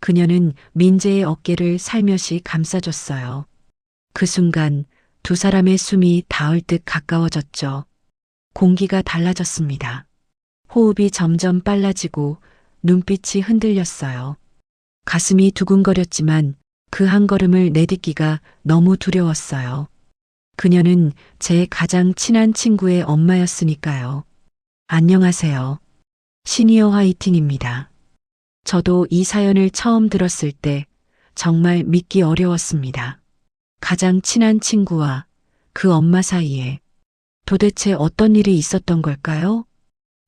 그녀는 민재의 어깨를 살며시 감싸줬어요. 그 순간 두 사람의 숨이 닿을 듯 가까워졌죠. 공기가 달라졌습니다. 호흡이 점점 빨라지고 눈빛이 흔들렸어요. 가슴이 두근거렸지만 그 한 걸음을 내딛기가 너무 두려웠어요. 그녀는 제 가장 친한 친구의 엄마였으니까요. 안녕하세요. 시니어 화이팅입니다. 저도 이 사연을 처음 들었을 때 정말 믿기 어려웠습니다. 가장 친한 친구와 그 엄마 사이에 도대체 어떤 일이 있었던 걸까요?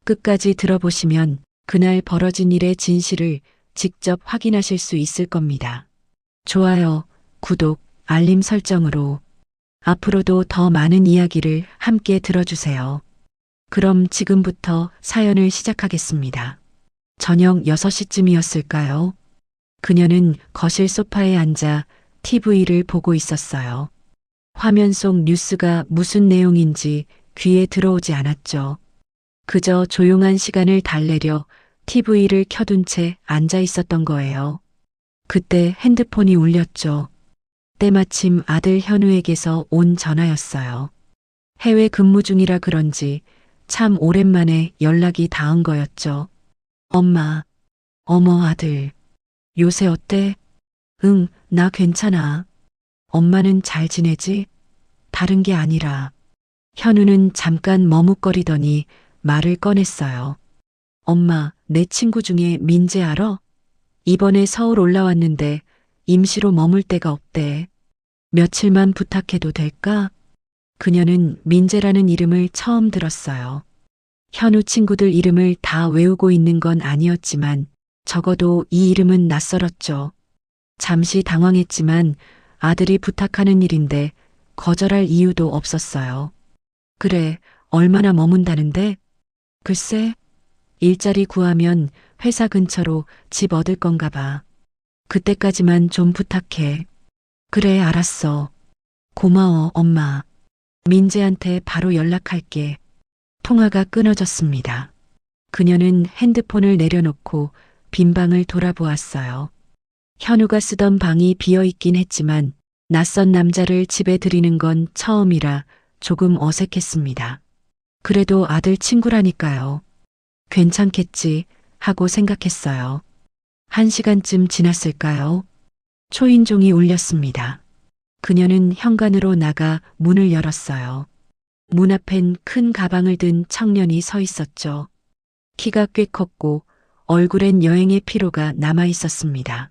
끝까지 들어보시면 그날 벌어진 일의 진실을 직접 확인하실 수 있을 겁니다. 좋아요, 구독, 알림 설정으로 앞으로도 더 많은 이야기를 함께 들어주세요. 그럼 지금부터 사연을 시작하겠습니다. 저녁 6시쯤이었을까요? 그녀는 거실 소파에 앉아 TV를 보고 있었어요. 화면 속 뉴스가 무슨 내용인지 귀에 들어오지 않았죠. 그저 조용한 시간을 달래려 TV를 켜둔 채 앉아 있었던 거예요. 그때 핸드폰이 울렸죠. 때마침 아들 현우에게서 온 전화였어요. 해외 근무 중이라 그런지 참 오랜만에 연락이 닿은 거였죠. 엄마, 어머 아들, 요새 어때? 응, 나 괜찮아. 엄마는 잘 지내지? 다른 게 아니라. 현우는 잠깐 머뭇거리더니 말을 꺼냈어요. 엄마, 내 친구 중에 민재 알아? 이번에 서울 올라왔는데 임시로 머물 데가 없대. 며칠만 부탁해도 될까? 그녀는 민재라는 이름을 처음 들었어요. 현우 친구들 이름을 다 외우고 있는 건 아니었지만 적어도 이 이름은 낯설었죠. 잠시 당황했지만 아들이 부탁하는 일인데 거절할 이유도 없었어요. 그래, 얼마나 머문다는데? 글쎄, 일자리 구하면 회사 근처로 집 얻을 건가 봐. 그때까지만 좀 부탁해. 그래, 알았어. 고마워, 엄마. 민재한테 바로 연락할게. 통화가 끊어졌습니다. 그녀는 핸드폰을 내려놓고 빈 방을 돌아보았어요. 현우가 쓰던 방이 비어 있긴 했지만 낯선 남자를 집에 들이는 건 처음이라 조금 어색했습니다. 그래도 아들 친구라니까요. 괜찮겠지 하고 생각했어요. 1시간쯤 지났을까요? 초인종이 울렸습니다. 그녀는 현관으로 나가 문을 열었어요. 문 앞엔 큰 가방을 든 청년이 서 있었죠. 키가 꽤 컸고 얼굴엔 여행의 피로가 남아 있었습니다.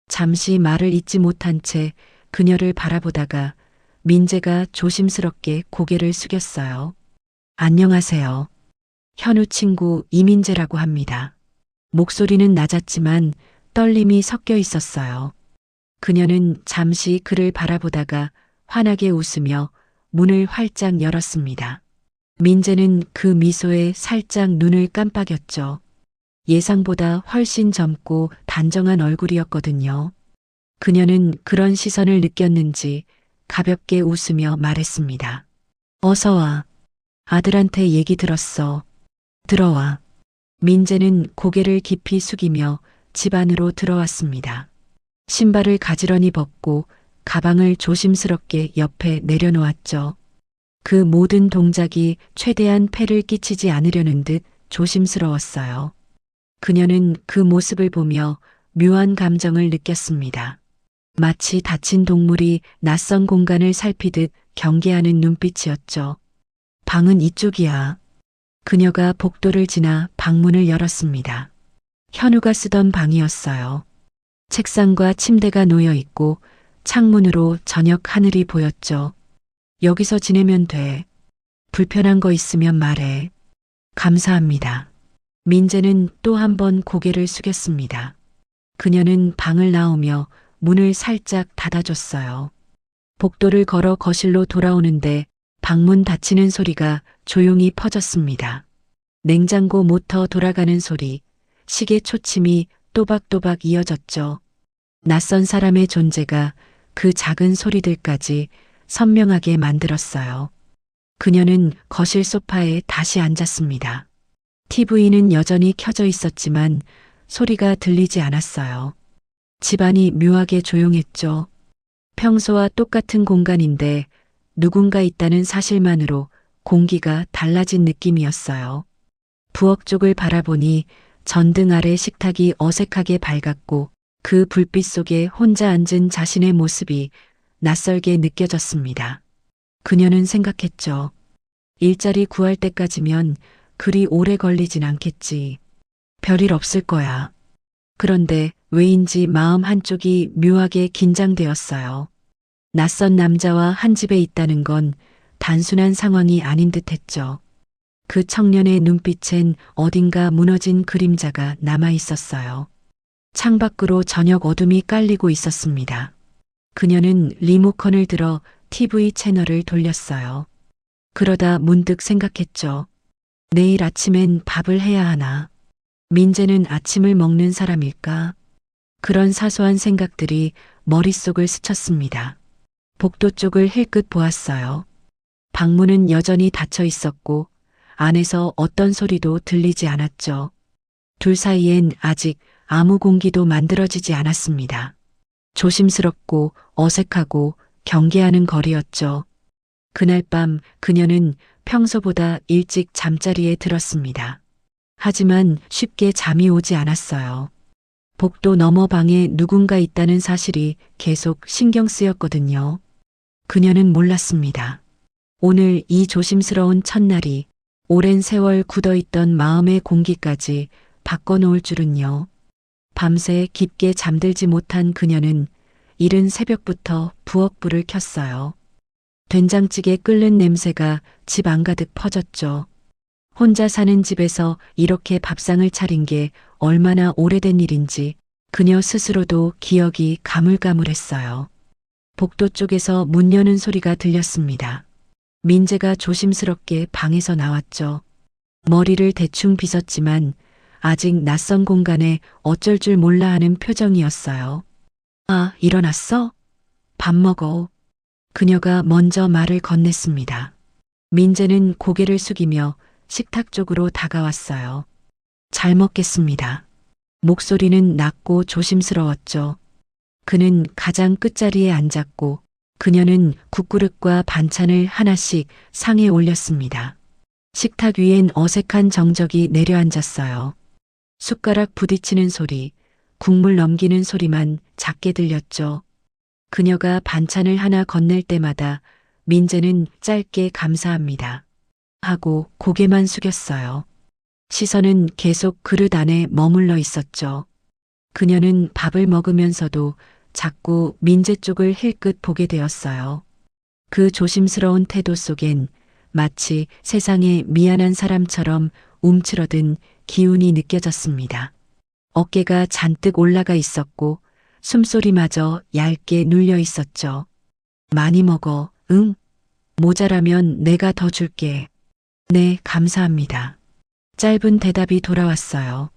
잠시 말을 잇지 못한 채 그녀를 바라보다가 민재가 조심스럽게 고개를 숙였어요. 안녕하세요. 현우 친구 이민재라고 합니다. 목소리는 낮았지만 떨림이 섞여 있었어요. 그녀는 잠시 그를 바라보다가 환하게 웃으며 문을 활짝 열었습니다. 민재는 그 미소에 살짝 눈을 깜빡였죠. 예상보다 훨씬 젊고 단정한 얼굴이었거든요. 그녀는 그런 시선을 느꼈는지 가볍게 웃으며 말했습니다. 어서 와. 아들한테 얘기 들었어. 들어와. 민재는 고개를 깊이 숙이며 집 안으로 들어왔습니다. 신발을 가지런히 벗고 가방을 조심스럽게 옆에 내려놓았죠. 그 모든 동작이 최대한 폐를 끼치지 않으려는 듯 조심스러웠어요. 그녀는 그 모습을 보며 묘한 감정을 느꼈습니다. 마치 다친 동물이 낯선 공간을 살피듯 경계하는 눈빛이었죠. 방은 이쪽이야. 그녀가 복도를 지나 방문을 열었습니다. 현우가 쓰던 방이었어요. 책상과 침대가 놓여 있고 창문으로 저녁 하늘이 보였죠. 여기서 지내면 돼. 불편한 거 있으면 말해. 감사합니다. 민재는 또 한 번 고개를 숙였습니다. 그녀는 방을 나오며 문을 살짝 닫아줬어요. 복도를 걸어 거실로 돌아오는데 방문 닫히는 소리가 조용히 퍼졌습니다. 냉장고 모터 돌아가는 소리, 시계 초침이 또박또박 이어졌죠. 낯선 사람의 존재가 그 작은 소리들까지 선명하게 만들었어요. 그녀는 거실 소파에 다시 앉았습니다. TV는 여전히 켜져 있었지만 소리가 들리지 않았어요. 집안이 묘하게 조용했죠. 평소와 똑같은 공간인데 누군가 있다는 사실만으로 공기가 달라진 느낌이었어요. 부엌 쪽을 바라보니 전등 아래 식탁이 어색하게 밝았고 그 불빛 속에 혼자 앉은 자신의 모습이 낯설게 느껴졌습니다. 그녀는 생각했죠. 일자리 구할 때까지면 그리 오래 걸리진 않겠지. 별일 없을 거야. 그런데 왜인지 마음 한쪽이 묘하게 긴장되었어요. 낯선 남자와 한 집에 있다는 건 단순한 상황이 아닌 듯 했죠. 그 청년의 눈빛엔 어딘가 무너진 그림자가 남아 있었어요. 창밖으로 저녁 어둠이 깔리고 있었습니다. 그녀는 리모컨을 들어 TV 채널을 돌렸어요. 그러다 문득 생각했죠. 내일 아침엔 밥을 해야 하나? 민재는 아침을 먹는 사람일까? 그런 사소한 생각들이 머릿속을 스쳤습니다. 복도 쪽을 힐끗 보았어요. 방문은 여전히 닫혀 있었고 안에서 어떤 소리도 들리지 않았죠. 둘 사이엔 아직 아무 공기도 만들어지지 않았습니다. 조심스럽고 어색하고 경계하는 거리였죠. 그날 밤 그녀는 평소보다 일찍 잠자리에 들었습니다. 하지만 쉽게 잠이 오지 않았어요. 복도 너머 방에 누군가 있다는 사실이 계속 신경 쓰였거든요. 그녀는 몰랐습니다. 오늘 이 조심스러운 첫날이 오랜 세월 굳어있던 마음의 공기까지 바꿔놓을 줄은요. 밤새 깊게 잠들지 못한 그녀는 이른 새벽부터 부엌불을 켰어요. 된장찌개 끓는 냄새가 집 안가득 퍼졌죠. 혼자 사는 집에서 이렇게 밥상을 차린 게 얼마나 오래된 일인지 그녀 스스로도 기억이 가물가물했어요. 복도 쪽에서 문 여는 소리가 들렸습니다. 민재가 조심스럽게 방에서 나왔죠. 머리를 대충 빗었지만 아직 낯선 공간에 어쩔 줄 몰라 하는 표정이었어요. 아, 일어났어? 밥 먹어. 그녀가 먼저 말을 건넸습니다. 민재는 고개를 숙이며 식탁 쪽으로 다가왔어요. 잘 먹겠습니다. 목소리는 낮고 조심스러웠죠. 그는 가장 끝자리에 앉았고 그녀는 국그릇과 반찬을 하나씩 상에 올렸습니다. 식탁 위엔 어색한 정적이 내려앉았어요. 숟가락 부딪히는 소리, 국물 넘기는 소리만 작게 들렸죠. 그녀가 반찬을 하나 건넬 때마다 민재는 짧게 감사합니다. 하고 고개만 숙였어요. 시선은 계속 그릇 안에 머물러 있었죠. 그녀는 밥을 먹으면서도 자꾸 민재 쪽을 힐끗 보게 되었어요. 그 조심스러운 태도 속엔 마치 세상에 미안한 사람처럼 움츠러든 기운이 느껴졌습니다. 어깨가 잔뜩 올라가 있었고 숨소리마저 얇게 눌려 있었죠. 많이 먹어, 응? 모자라면 내가 더 줄게. 네, 감사합니다. 짧은 대답이 돌아왔어요.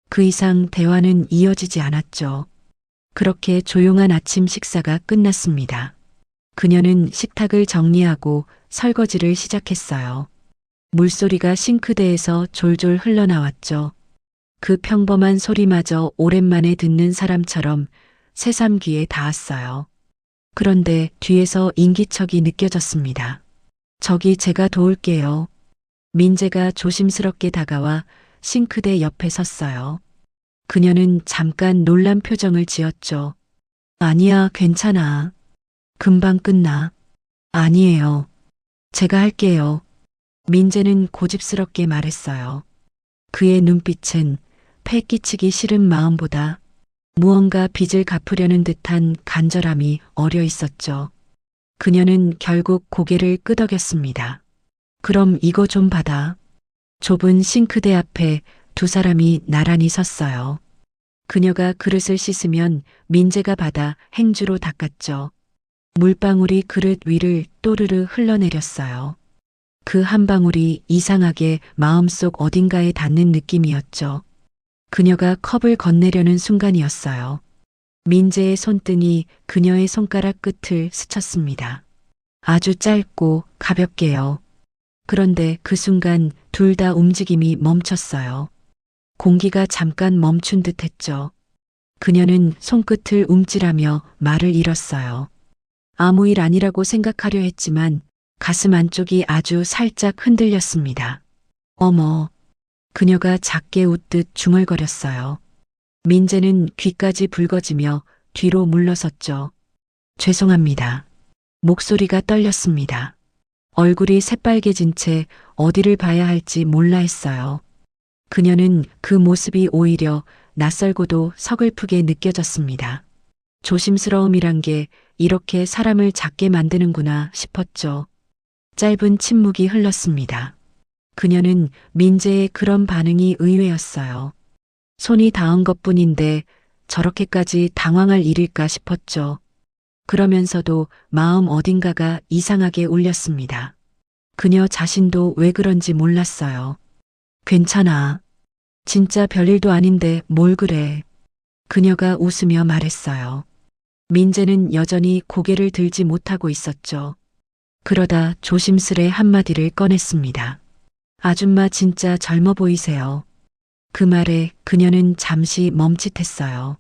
그 이상 대화는 이어지지 않았죠. 그렇게 조용한 아침 식사가 끝났습니다. 그녀는 식탁을 정리하고 설거지를 시작했어요. 물소리가 싱크대에서 졸졸 흘러나왔죠. 그 평범한 소리마저 오랜만에 듣는 사람처럼 새삼 귀에 닿았어요. 그런데 뒤에서 인기척이 느껴졌습니다. 저기 제가 도울게요. 민재가 조심스럽게 다가와 싱크대 옆에 섰어요. 그녀는 잠깐 놀란 표정을 지었죠. 아니야, 괜찮아. 금방 끝나. 아니에요. 제가 할게요. 민재는 고집스럽게 말했어요. 그의 눈빛은 패 끼치기 싫은 마음보다 무언가 빚을 갚으려는 듯한 간절함이 어려 있었죠. 그녀는 결국 고개를 끄덕였습니다. 그럼 이거 좀 받아. 좁은 싱크대 앞에 두 사람이 나란히 섰어요. 그녀가 그릇을 씻으면 민재가 받아 행주로 닦았죠. 물방울이 그릇 위를 또르르 흘러내렸어요. 그 한 방울이 이상하게 마음속 어딘가에 닿는 느낌이었죠. 그녀가 컵을 건네려는 순간이었어요. 민재의 손등이 그녀의 손가락 끝을 스쳤습니다. 아주 짧고 가볍게요. 그런데 그 순간 둘 다 움직임이 멈췄어요. 공기가 잠깐 멈춘 듯 했죠. 그녀는 손끝을 움찔하며 말을 잃었어요. 아무 일 아니라고 생각하려 했지만 가슴 안쪽이 아주 살짝 흔들렸습니다. 어머, 그녀가 작게 웃듯 중얼거렸어요. 민재는 귀까지 붉어지며 뒤로 물러섰죠. 죄송합니다. 목소리가 떨렸습니다. 얼굴이 새빨개진 채 어디를 봐야 할지 몰라 했어요. 그녀는 그 모습이 오히려 낯설고도 서글프게 느껴졌습니다. 조심스러움이란 게 이렇게 사람을 작게 만드는구나 싶었죠. 짧은 침묵이 흘렀습니다. 그녀는 민재의 그런 반응이 의외였어요. 손이 닿은 것뿐인데 저렇게까지 당황할 일일까 싶었죠. 그러면서도 마음 어딘가가 이상하게 울렸습니다. 그녀 자신도 왜 그런지 몰랐어요. 괜찮아. 진짜 별일도 아닌데 뭘 그래. 그녀가 웃으며 말했어요. 민재는 여전히 고개를 들지 못하고 있었죠. 그러다 조심스레 한마디를 꺼냈습니다. 아줌마 진짜 젊어 보이세요. 그 말에 그녀는 잠시 멈칫했어요.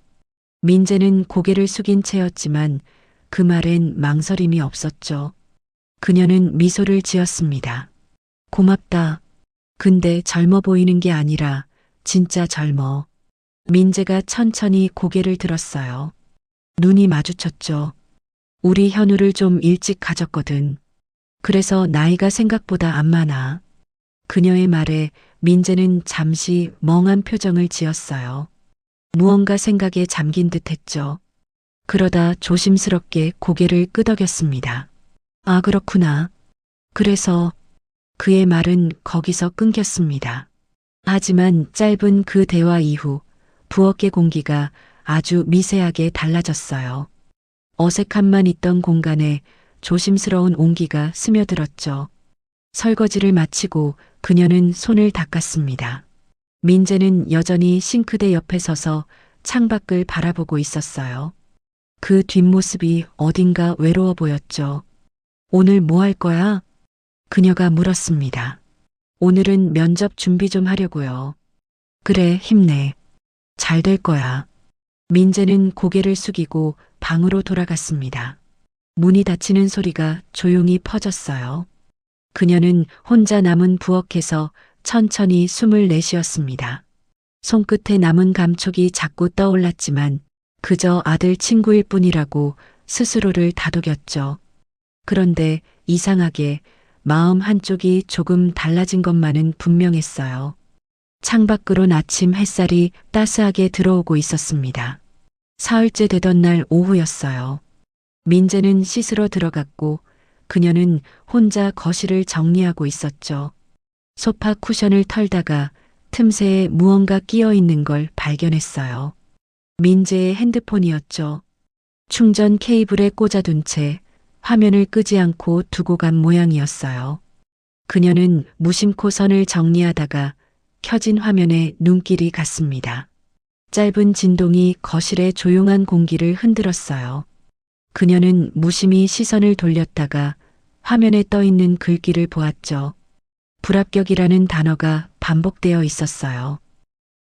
민재는 고개를 숙인 채였지만 그 말엔 망설임이 없었죠. 그녀는 미소를 지었습니다. 고맙다. 근데 젊어 보이는 게 아니라 진짜 젊어. 민재가 천천히 고개를 들었어요. 눈이 마주쳤죠. 우리 현우를 좀 일찍 가졌거든. 그래서 나이가 생각보다 안 많아. 그녀의 말에 민재는 잠시 멍한 표정을 지었어요. 무언가 생각에 잠긴 듯 했죠. 그러다 조심스럽게 고개를 끄덕였습니다. 아, 그렇구나. 그래서 그의 말은 거기서 끊겼습니다. 하지만 짧은 그 대화 이후 부엌의 공기가 아주 미세하게 달라졌어요. 어색함만 있던 공간에 조심스러운 온기가 스며들었죠. 설거지를 마치고 그녀는 손을 닦았습니다. 민재는 여전히 싱크대 옆에 서서 창밖을 바라보고 있었어요. 그 뒷모습이 어딘가 외로워 보였죠. 오늘 뭐 할 거야? 그녀가 물었습니다. 오늘은 면접 준비 좀 하려고요. 그래, 힘내. 잘 될 거야. 민재는 고개를 숙이고 방으로 돌아갔습니다. 문이 닫히는 소리가 조용히 퍼졌어요. 그녀는 혼자 남은 부엌에서 천천히 숨을 내쉬었습니다. 손끝에 남은 감촉이 자꾸 떠올랐지만 그저 아들 친구일 뿐이라고 스스로를 다독였죠. 그런데 이상하게 마음 한쪽이 조금 달라진 것만은 분명했어요. 창밖으론 아침 햇살이 따스하게 들어오고 있었습니다. 사흘째 되던 날 오후였어요. 민재는 씻으러 들어갔고 그녀는 혼자 거실을 정리하고 있었죠. 소파 쿠션을 털다가 틈새에 무언가 끼어 있는 걸 발견했어요. 민재의 핸드폰이었죠. 충전 케이블에 꽂아둔 채 화면을 끄지 않고 두고 간 모양이었어요. 그녀는 무심코 선을 정리하다가 켜진 화면에 눈길이 갔습니다. 짧은 진동이 거실의 조용한 공기를 흔들었어요. 그녀는 무심히 시선을 돌렸다가 화면에 떠 있는 글귀를 보았죠. 불합격이라는 단어가 반복되어 있었어요.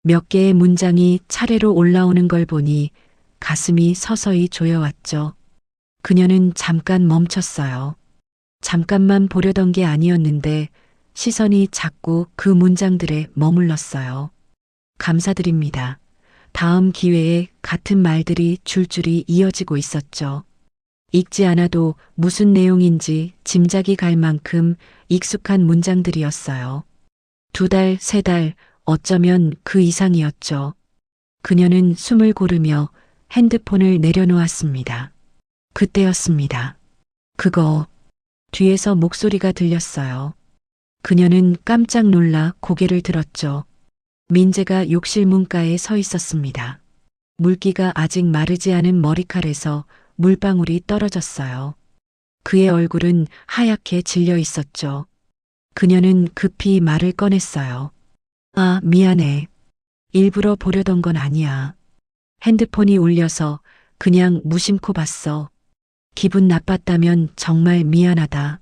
몇 개의 문장이 차례로 올라오는 걸 보니 가슴이 서서히 조여왔죠. 그녀는 잠깐 멈췄어요. 잠깐만 보려던 게 아니었는데 시선이 자꾸 그 문장들에 머물렀어요. 감사드립니다. 다음 기회에 같은 말들이 줄줄이 이어지고 있었죠. 읽지 않아도 무슨 내용인지 짐작이 갈 만큼 익숙한 문장들이었어요. 2달, 3달, 어쩌면 그 이상이었죠. 그녀는 숨을 고르며 핸드폰을 내려놓았습니다. 그때였습니다. 그거, 뒤에서 목소리가 들렸어요. 그녀는 깜짝 놀라 고개를 들었죠. 민재가 욕실 문가에 서 있었습니다. 물기가 아직 마르지 않은 머리칼에서 물방울이 떨어졌어요. 그의 얼굴은 하얗게 질려 있었죠. 그녀는 급히 말을 꺼냈어요. 아, 미안해. 일부러 보려던 건 아니야. 핸드폰이 울려서 그냥 무심코 봤어. 기분 나빴다면 정말 미안하다.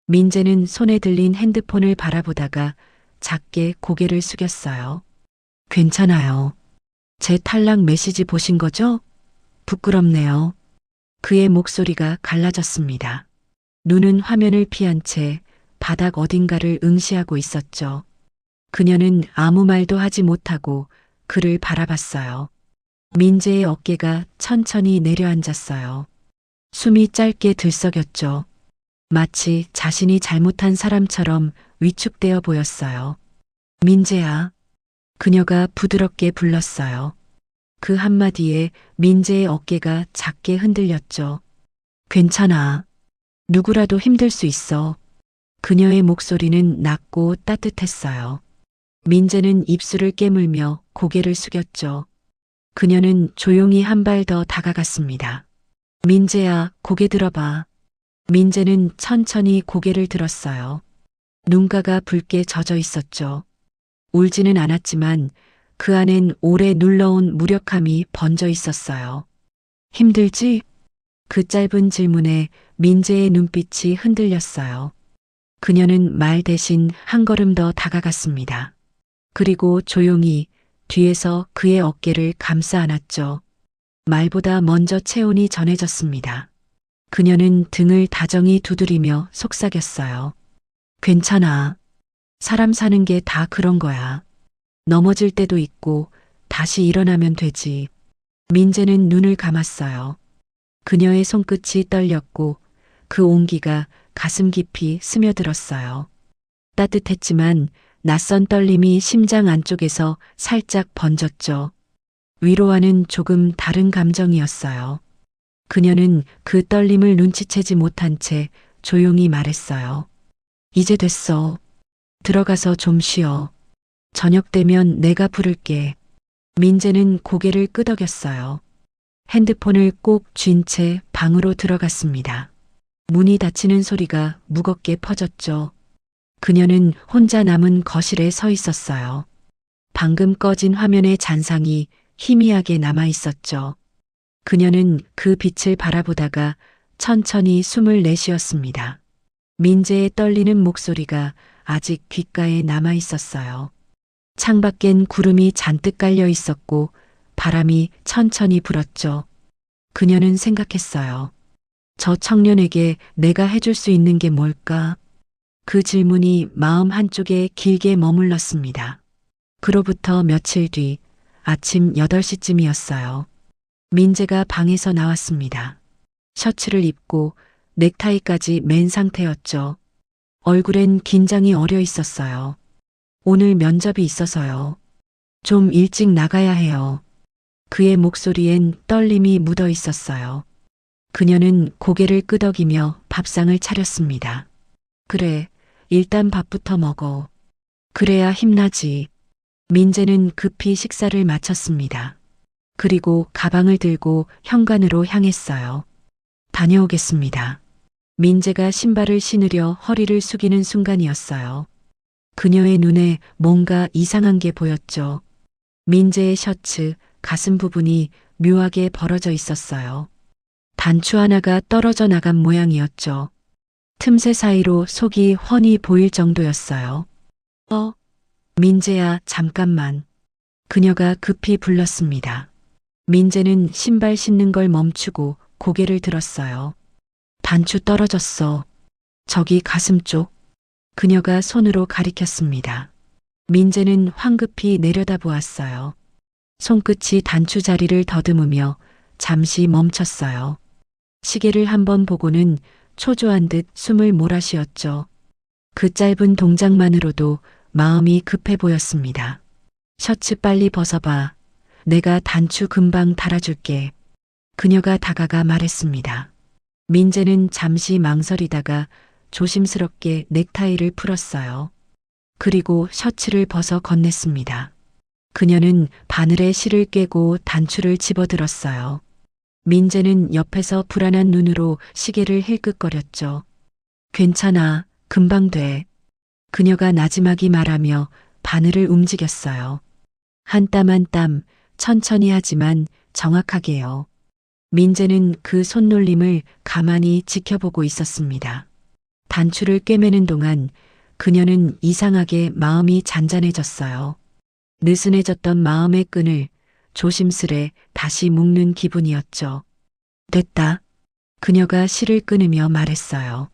민재는 손에 들린 핸드폰을 바라보다가 작게 고개를 숙였어요. 괜찮아요. 제 탈락 메시지 보신 거죠? 부끄럽네요. 그의 목소리가 갈라졌습니다. 눈은 화면을 피한 채 바닥 어딘가를 응시하고 있었죠. 그녀는 아무 말도 하지 못하고 그를 바라봤어요. 민재의 어깨가 천천히 내려앉았어요. 숨이 짧게 들썩였죠. 마치 자신이 잘못한 사람처럼 위축되어 보였어요. 민재야. 그녀가 부드럽게 불렀어요. 그 한마디에 민재의 어깨가 작게 흔들렸죠. 괜찮아. 누구라도 힘들 수 있어. 그녀의 목소리는 낮고 따뜻했어요. 민재는 입술을 깨물며 고개를 숙였죠. 그녀는 조용히 한 발 더 다가갔습니다. 민재야, 고개 들어봐. 민재는 천천히 고개를 들었어요. 눈가가 붉게 젖어 있었죠. 울지는 않았지만 그 안엔 오래 눌러온 무력함이 번져 있었어요. 힘들지? 그 짧은 질문에 민재의 눈빛이 흔들렸어요. 그녀는 말 대신 한 걸음 더 다가갔습니다. 그리고 조용히 뒤에서 그의 어깨를 감싸 안았죠. 말보다 먼저 체온이 전해졌습니다. 그녀는 등을 다정히 두드리며 속삭였어요. 괜찮아. 사람 사는 게 다 그런 거야. 넘어질 때도 있고 다시 일어나면 되지. 민재는 눈을 감았어요. 그녀의 손끝이 떨렸고 그 온기가 가슴 깊이 스며들었어요. 따뜻했지만 낯선 떨림이 심장 안쪽에서 살짝 번졌죠. 위로와는 조금 다른 감정이었어요. 그녀는 그 떨림을 눈치채지 못한 채 조용히 말했어요. 이제 됐어. 들어가서 좀 쉬어. 저녁 되면 내가 부를게. 민재는 고개를 끄덕였어요. 핸드폰을 꼭 쥔 채 방으로 들어갔습니다. 문이 닫히는 소리가 무겁게 퍼졌죠. 그녀는 혼자 남은 거실에 서 있었어요. 방금 꺼진 화면의 잔상이 희미하게 남아 있었죠. 그녀는 그 빛을 바라보다가 천천히 숨을 내쉬었습니다. 민재의 떨리는 목소리가 아직 귓가에 남아 있었어요. 창밖엔 구름이 잔뜩 깔려 있었고 바람이 천천히 불었죠. 그녀는 생각했어요. 저 청년에게 내가 해줄 수 있는 게 뭘까? 그 질문이 마음 한쪽에 길게 머물렀습니다. 그로부터 며칠 뒤 아침 8시쯤이었어요. 민재가 방에서 나왔습니다. 셔츠를 입고 넥타이까지 맨 상태였죠. 얼굴엔 긴장이 어려 있었어요. 오늘 면접이 있어서요. 좀 일찍 나가야 해요. 그의 목소리엔 떨림이 묻어 있었어요. 그녀는 고개를 끄덕이며 밥상을 차렸습니다. 그래, 일단 밥부터 먹어. 그래야 힘나지. 민재는 급히 식사를 마쳤습니다. 그리고 가방을 들고 현관으로 향했어요. 다녀오겠습니다. 민재가 신발을 신으려 허리를 숙이는 순간이었어요. 그녀의 눈에 뭔가 이상한 게 보였죠. 민재의 셔츠, 가슴 부분이 묘하게 벌어져 있었어요. 단추 하나가 떨어져 나간 모양이었죠. 틈새 사이로 속이 훤히 보일 정도였어요. 민재야, 잠깐만. 그녀가 급히 불렀습니다. 민재는 신발 신는 걸 멈추고 고개를 들었어요. 단추 떨어졌어. 저기 가슴 쪽. 그녀가 손으로 가리켰습니다. 민재는 황급히 내려다보았어요. 손끝이 단추 자리를 더듬으며 잠시 멈췄어요. 시계를 한번 보고는 초조한 듯 숨을 몰아쉬었죠. 그 짧은 동작만으로도 마음이 급해 보였습니다. 셔츠 빨리 벗어봐. 내가 단추 금방 달아줄게. 그녀가 다가가 말했습니다. 민재는 잠시 망설이다가 조심스럽게 넥타이를 풀었어요. 그리고 셔츠를 벗어 건넸습니다. 그녀는 바늘에 실을 꿰고 단추를 집어들었어요. 민재는 옆에서 불안한 눈으로 시계를 힐끗거렸죠. 괜찮아, 금방 돼. 그녀가 나지막이 말하며 바늘을 움직였어요. 한 땀 한 땀 천천히 하지만 정확하게요. 민재는 그 손놀림을 가만히 지켜보고 있었습니다. 단추를 꿰매는 동안 그녀는 이상하게 마음이 잔잔해졌어요. 느슨해졌던 마음의 끈을 조심스레 다시 묶는 기분이었죠. 됐다. 그녀가 실을 끊으며 말했어요.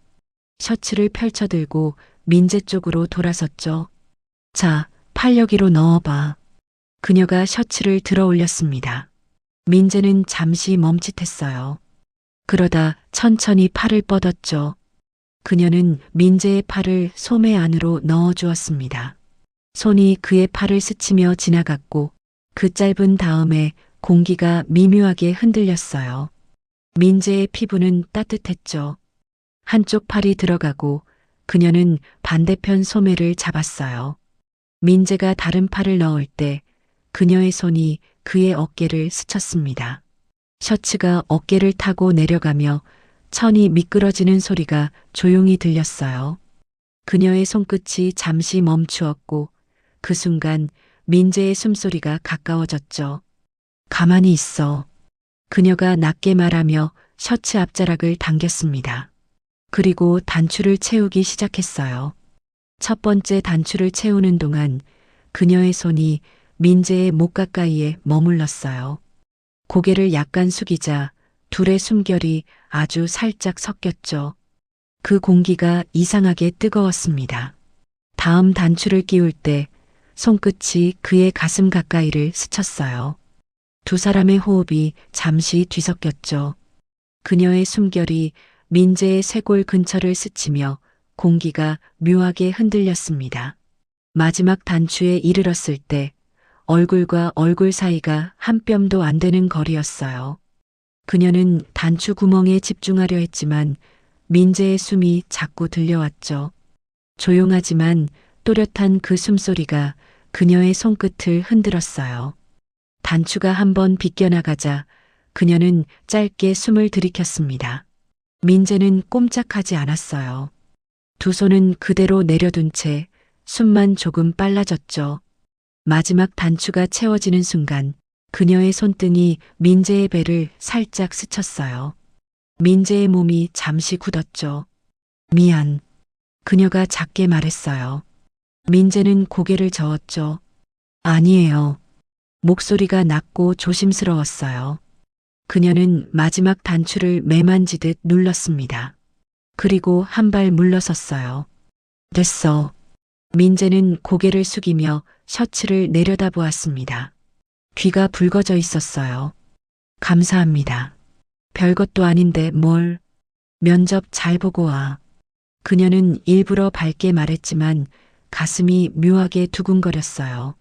셔츠를 펼쳐들고 민재 쪽으로 돌아섰죠. 자, 팔 여기로 넣어봐. 그녀가 셔츠를 들어 올렸습니다. 민재는 잠시 멈칫했어요. 그러다 천천히 팔을 뻗었죠. 그녀는 민재의 팔을 소매 안으로 넣어 주었습니다. 손이 그의 팔을 스치며 지나갔고 그 짧은 다음에 공기가 미묘하게 흔들렸어요. 민재의 피부는 따뜻했죠. 한쪽 팔이 들어가고 그녀는 반대편 소매를 잡았어요. 민재가 다른 팔을 넣을 때 그녀의 손이 그의 어깨를 스쳤습니다. 셔츠가 어깨를 타고 내려가며 천이 미끄러지는 소리가 조용히 들렸어요. 그녀의 손끝이 잠시 멈추었고 그 순간 민재의 숨소리가 가까워졌죠. 가만히 있어. 그녀가 낮게 말하며 셔츠 앞자락을 당겼습니다. 그리고 단추를 채우기 시작했어요. 첫 번째 단추를 채우는 동안 그녀의 손이 민재의 목 가까이에 머물렀어요. 고개를 약간 숙이자 둘의 숨결이 아주 살짝 섞였죠. 그 공기가 이상하게 뜨거웠습니다. 다음 단추를 끼울 때 손끝이 그의 가슴 가까이를 스쳤어요. 두 사람의 호흡이 잠시 뒤섞였죠. 그녀의 숨결이 민재의 쇄골 근처를 스치며 공기가 묘하게 흔들렸습니다. 마지막 단추에 이르렀을 때 얼굴과 얼굴 사이가 한 뼘도 안 되는 거리였어요. 그녀는 단추 구멍에 집중하려 했지만 민재의 숨이 자꾸 들려왔죠. 조용하지만 또렷한 그 숨소리가 그녀의 손끝을 흔들었어요. 단추가 한번 비껴나가자 그녀는 짧게 숨을 들이켰습니다. 민재는 꼼짝하지 않았어요. 두 손은 그대로 내려둔 채 숨만 조금 빨라졌죠. 마지막 단추가 채워지는 순간 그녀의 손등이 민재의 배를 살짝 스쳤어요. 민재의 몸이 잠시 굳었죠. 미안. 그녀가 작게 말했어요. 민재는 고개를 저었죠. 아니에요. 목소리가 낮고 조심스러웠어요. 그녀는 마지막 단추를 매만지듯 눌렀습니다. 그리고 한 발 물러섰어요. 됐어. 민재는 고개를 숙이며 셔츠를 내려다보았습니다. 귀가 붉어져 있었어요. 감사합니다. 별것도 아닌데 뭘. 면접 잘 보고 와. 그녀는 일부러 밝게 말했지만 가슴이 묘하게 두근거렸어요.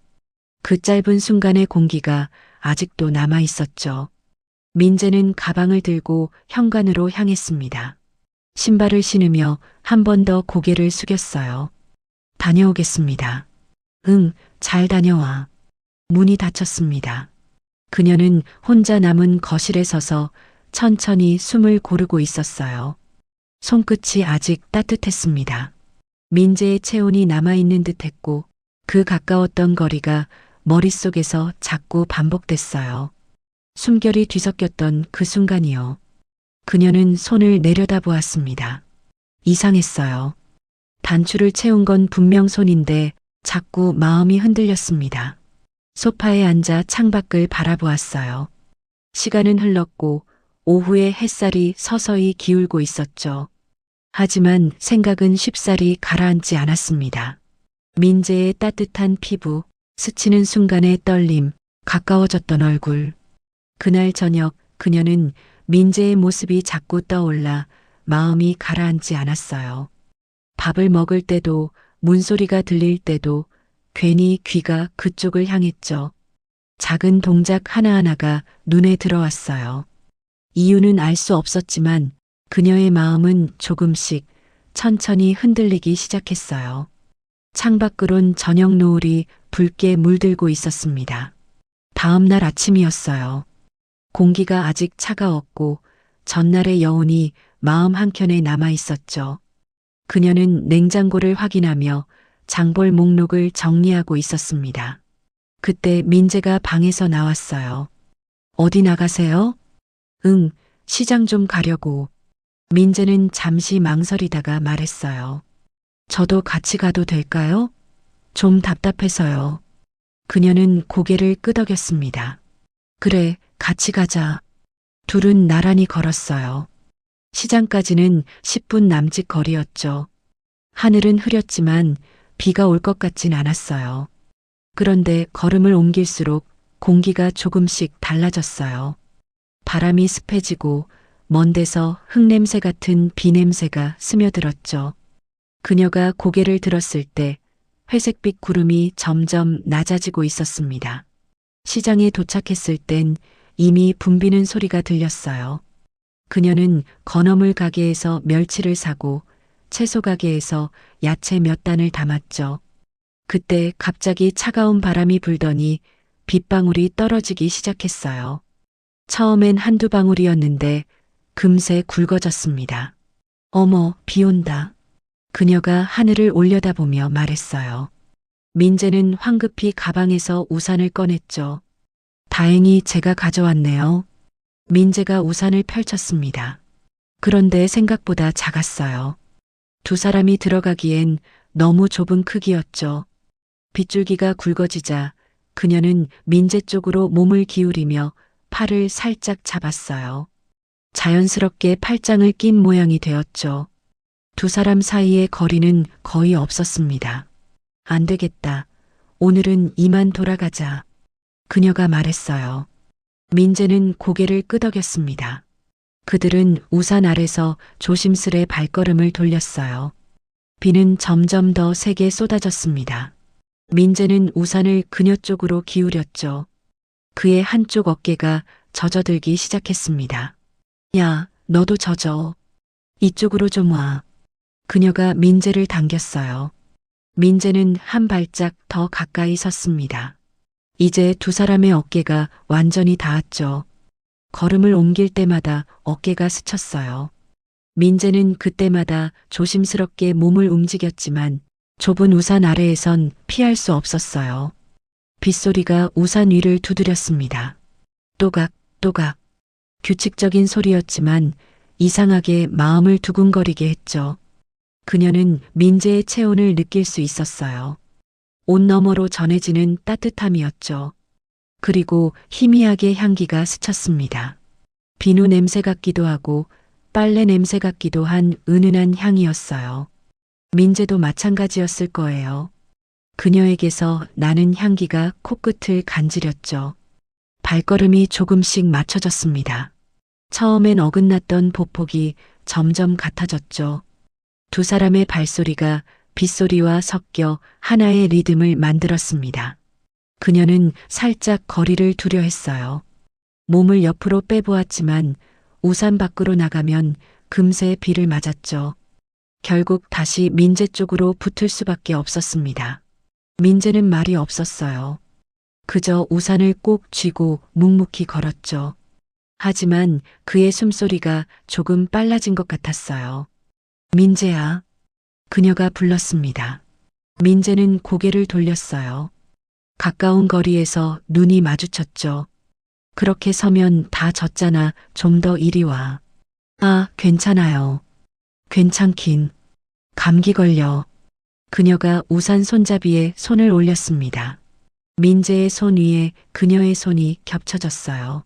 그 짧은 순간의 공기가 아직도 남아 있었죠. 민재는 가방을 들고 현관으로 향했습니다. 신발을 신으며 한 번 더 고개를 숙였어요. 다녀오겠습니다. 응, 잘 다녀와. 문이 닫혔습니다. 그녀는 혼자 남은 거실에 서서 천천히 숨을 고르고 있었어요. 손끝이 아직 따뜻했습니다. 민재의 체온이 남아있는 듯했고 그 가까웠던 거리가 머릿속에서 자꾸 반복됐어요. 숨결이 뒤섞였던 그 순간이요. 그녀는 손을 내려다보았습니다. 이상했어요. 단추를 채운 건 분명 손인데 자꾸 마음이 흔들렸습니다. 소파에 앉아 창밖을 바라보았어요. 시간은 흘렀고 오후에 햇살이 서서히 기울고 있었죠. 하지만 생각은 쉽사리 가라앉지 않았습니다. 민재의 따뜻한 피부, 스치는 순간의 떨림, 가까워졌던 얼굴. 그날 저녁 그녀는 민재의 모습이 자꾸 떠올라 마음이 가라앉지 않았어요. 밥을 먹을 때도 문소리가 들릴 때도 괜히 귀가 그쪽을 향했죠. 작은 동작 하나하나가 눈에 들어왔어요. 이유는 알 수 없었지만 그녀의 마음은 조금씩 천천히 흔들리기 시작했어요. 창밖으론 저녁 노을이 붉게 물들고 있었습니다. 다음 날 아침이었어요. 공기가 아직 차가웠고 전날의 여운이 마음 한켠에 남아 있었죠. 그녀는 냉장고를 확인하며 장볼 목록을 정리하고 있었습니다. 그때 민재가 방에서 나왔어요. 어디 나가세요? 응, 시장 좀 가려고. 민재는 잠시 망설이다가 말했어요. 저도 같이 가도 될까요? 좀 답답해서요. 그녀는 고개를 끄덕였습니다. 그래, 같이 가자. 둘은 나란히 걸었어요. 시장까지는 10분 남짓 거리였죠. 하늘은 흐렸지만 비가 올 것 같진 않았어요. 그런데 걸음을 옮길수록 공기가 조금씩 달라졌어요. 바람이 습해지고 먼 데서 흙냄새 같은 비냄새가 스며들었죠. 그녀가 고개를 들었을 때 회색빛 구름이 점점 낮아지고 있었습니다. 시장에 도착했을 땐 이미 붐비는 소리가 들렸어요. 그녀는 건어물 가게에서 멸치를 사고 채소 가게에서 야채 몇 단을 담았죠. 그때 갑자기 차가운 바람이 불더니 빗방울이 떨어지기 시작했어요. 처음엔 한두 방울이었는데 금세 굵어졌습니다. 어머, 비 온다. 그녀가 하늘을 올려다보며 말했어요. 민재는 황급히 가방에서 우산을 꺼냈죠. 다행히 제가 가져왔네요. 민재가 우산을 펼쳤습니다. 그런데 생각보다 작았어요. 두 사람이 들어가기엔 너무 좁은 크기였죠. 빗줄기가 굵어지자 그녀는 민재 쪽으로 몸을 기울이며 팔을 살짝 잡았어요. 자연스럽게 팔짱을 낀 모양이 되었죠. 두 사람 사이의 거리는 거의 없었습니다. 안 되겠다. 오늘은 이만 돌아가자. 그녀가 말했어요. 민재는 고개를 끄덕였습니다. 그들은 우산 아래서 조심스레 발걸음을 돌렸어요. 비는 점점 더 세게 쏟아졌습니다. 민재는 우산을 그녀 쪽으로 기울였죠. 그의 한쪽 어깨가 젖어들기 시작했습니다. 야, 너도 젖어. 이쪽으로 좀 와. 그녀가 민재를 당겼어요. 민재는 한 발짝 더 가까이 섰습니다. 이제 두 사람의 어깨가 완전히 닿았죠. 걸음을 옮길 때마다 어깨가 스쳤어요. 민재는 그때마다 조심스럽게 몸을 움직였지만 좁은 우산 아래에선 피할 수 없었어요. 빗소리가 우산 위를 두드렸습니다. 또각, 또각. 규칙적인 소리였지만 이상하게 마음을 두근거리게 했죠. 그녀는 민재의 체온을 느낄 수 있었어요. 옷 너머로 전해지는 따뜻함이었죠. 그리고 희미하게 향기가 스쳤습니다. 비누 냄새 같기도 하고 빨래 냄새 같기도 한 은은한 향이었어요. 민재도 마찬가지였을 거예요. 그녀에게서 나는 향기가 코끝을 간지렸죠. 발걸음이 조금씩 맞춰졌습니다. 처음엔 어긋났던 보폭이 점점 같아졌죠. 두 사람의 발소리가 빗소리와 섞여 하나의 리듬을 만들었습니다. 그녀는 살짝 거리를 두려 했어요. 몸을 옆으로 빼보았지만 우산 밖으로 나가면 금세 비를 맞았죠. 결국 다시 민재 쪽으로 붙을 수밖에 없었습니다. 민재는 말이 없었어요. 그저 우산을 꼭 쥐고 묵묵히 걸었죠. 하지만 그의 숨소리가 조금 빨라진 것 같았어요. 민재야. 그녀가 불렀습니다. 민재는 고개를 돌렸어요. 가까운 거리에서 눈이 마주쳤죠. 그렇게 서면 다 졌잖아. 좀 더 이리 와. 아, 괜찮아요. 괜찮긴. 감기 걸려. 그녀가 우산 손잡이에 손을 올렸습니다. 민재의 손 위에 그녀의 손이 겹쳐졌어요.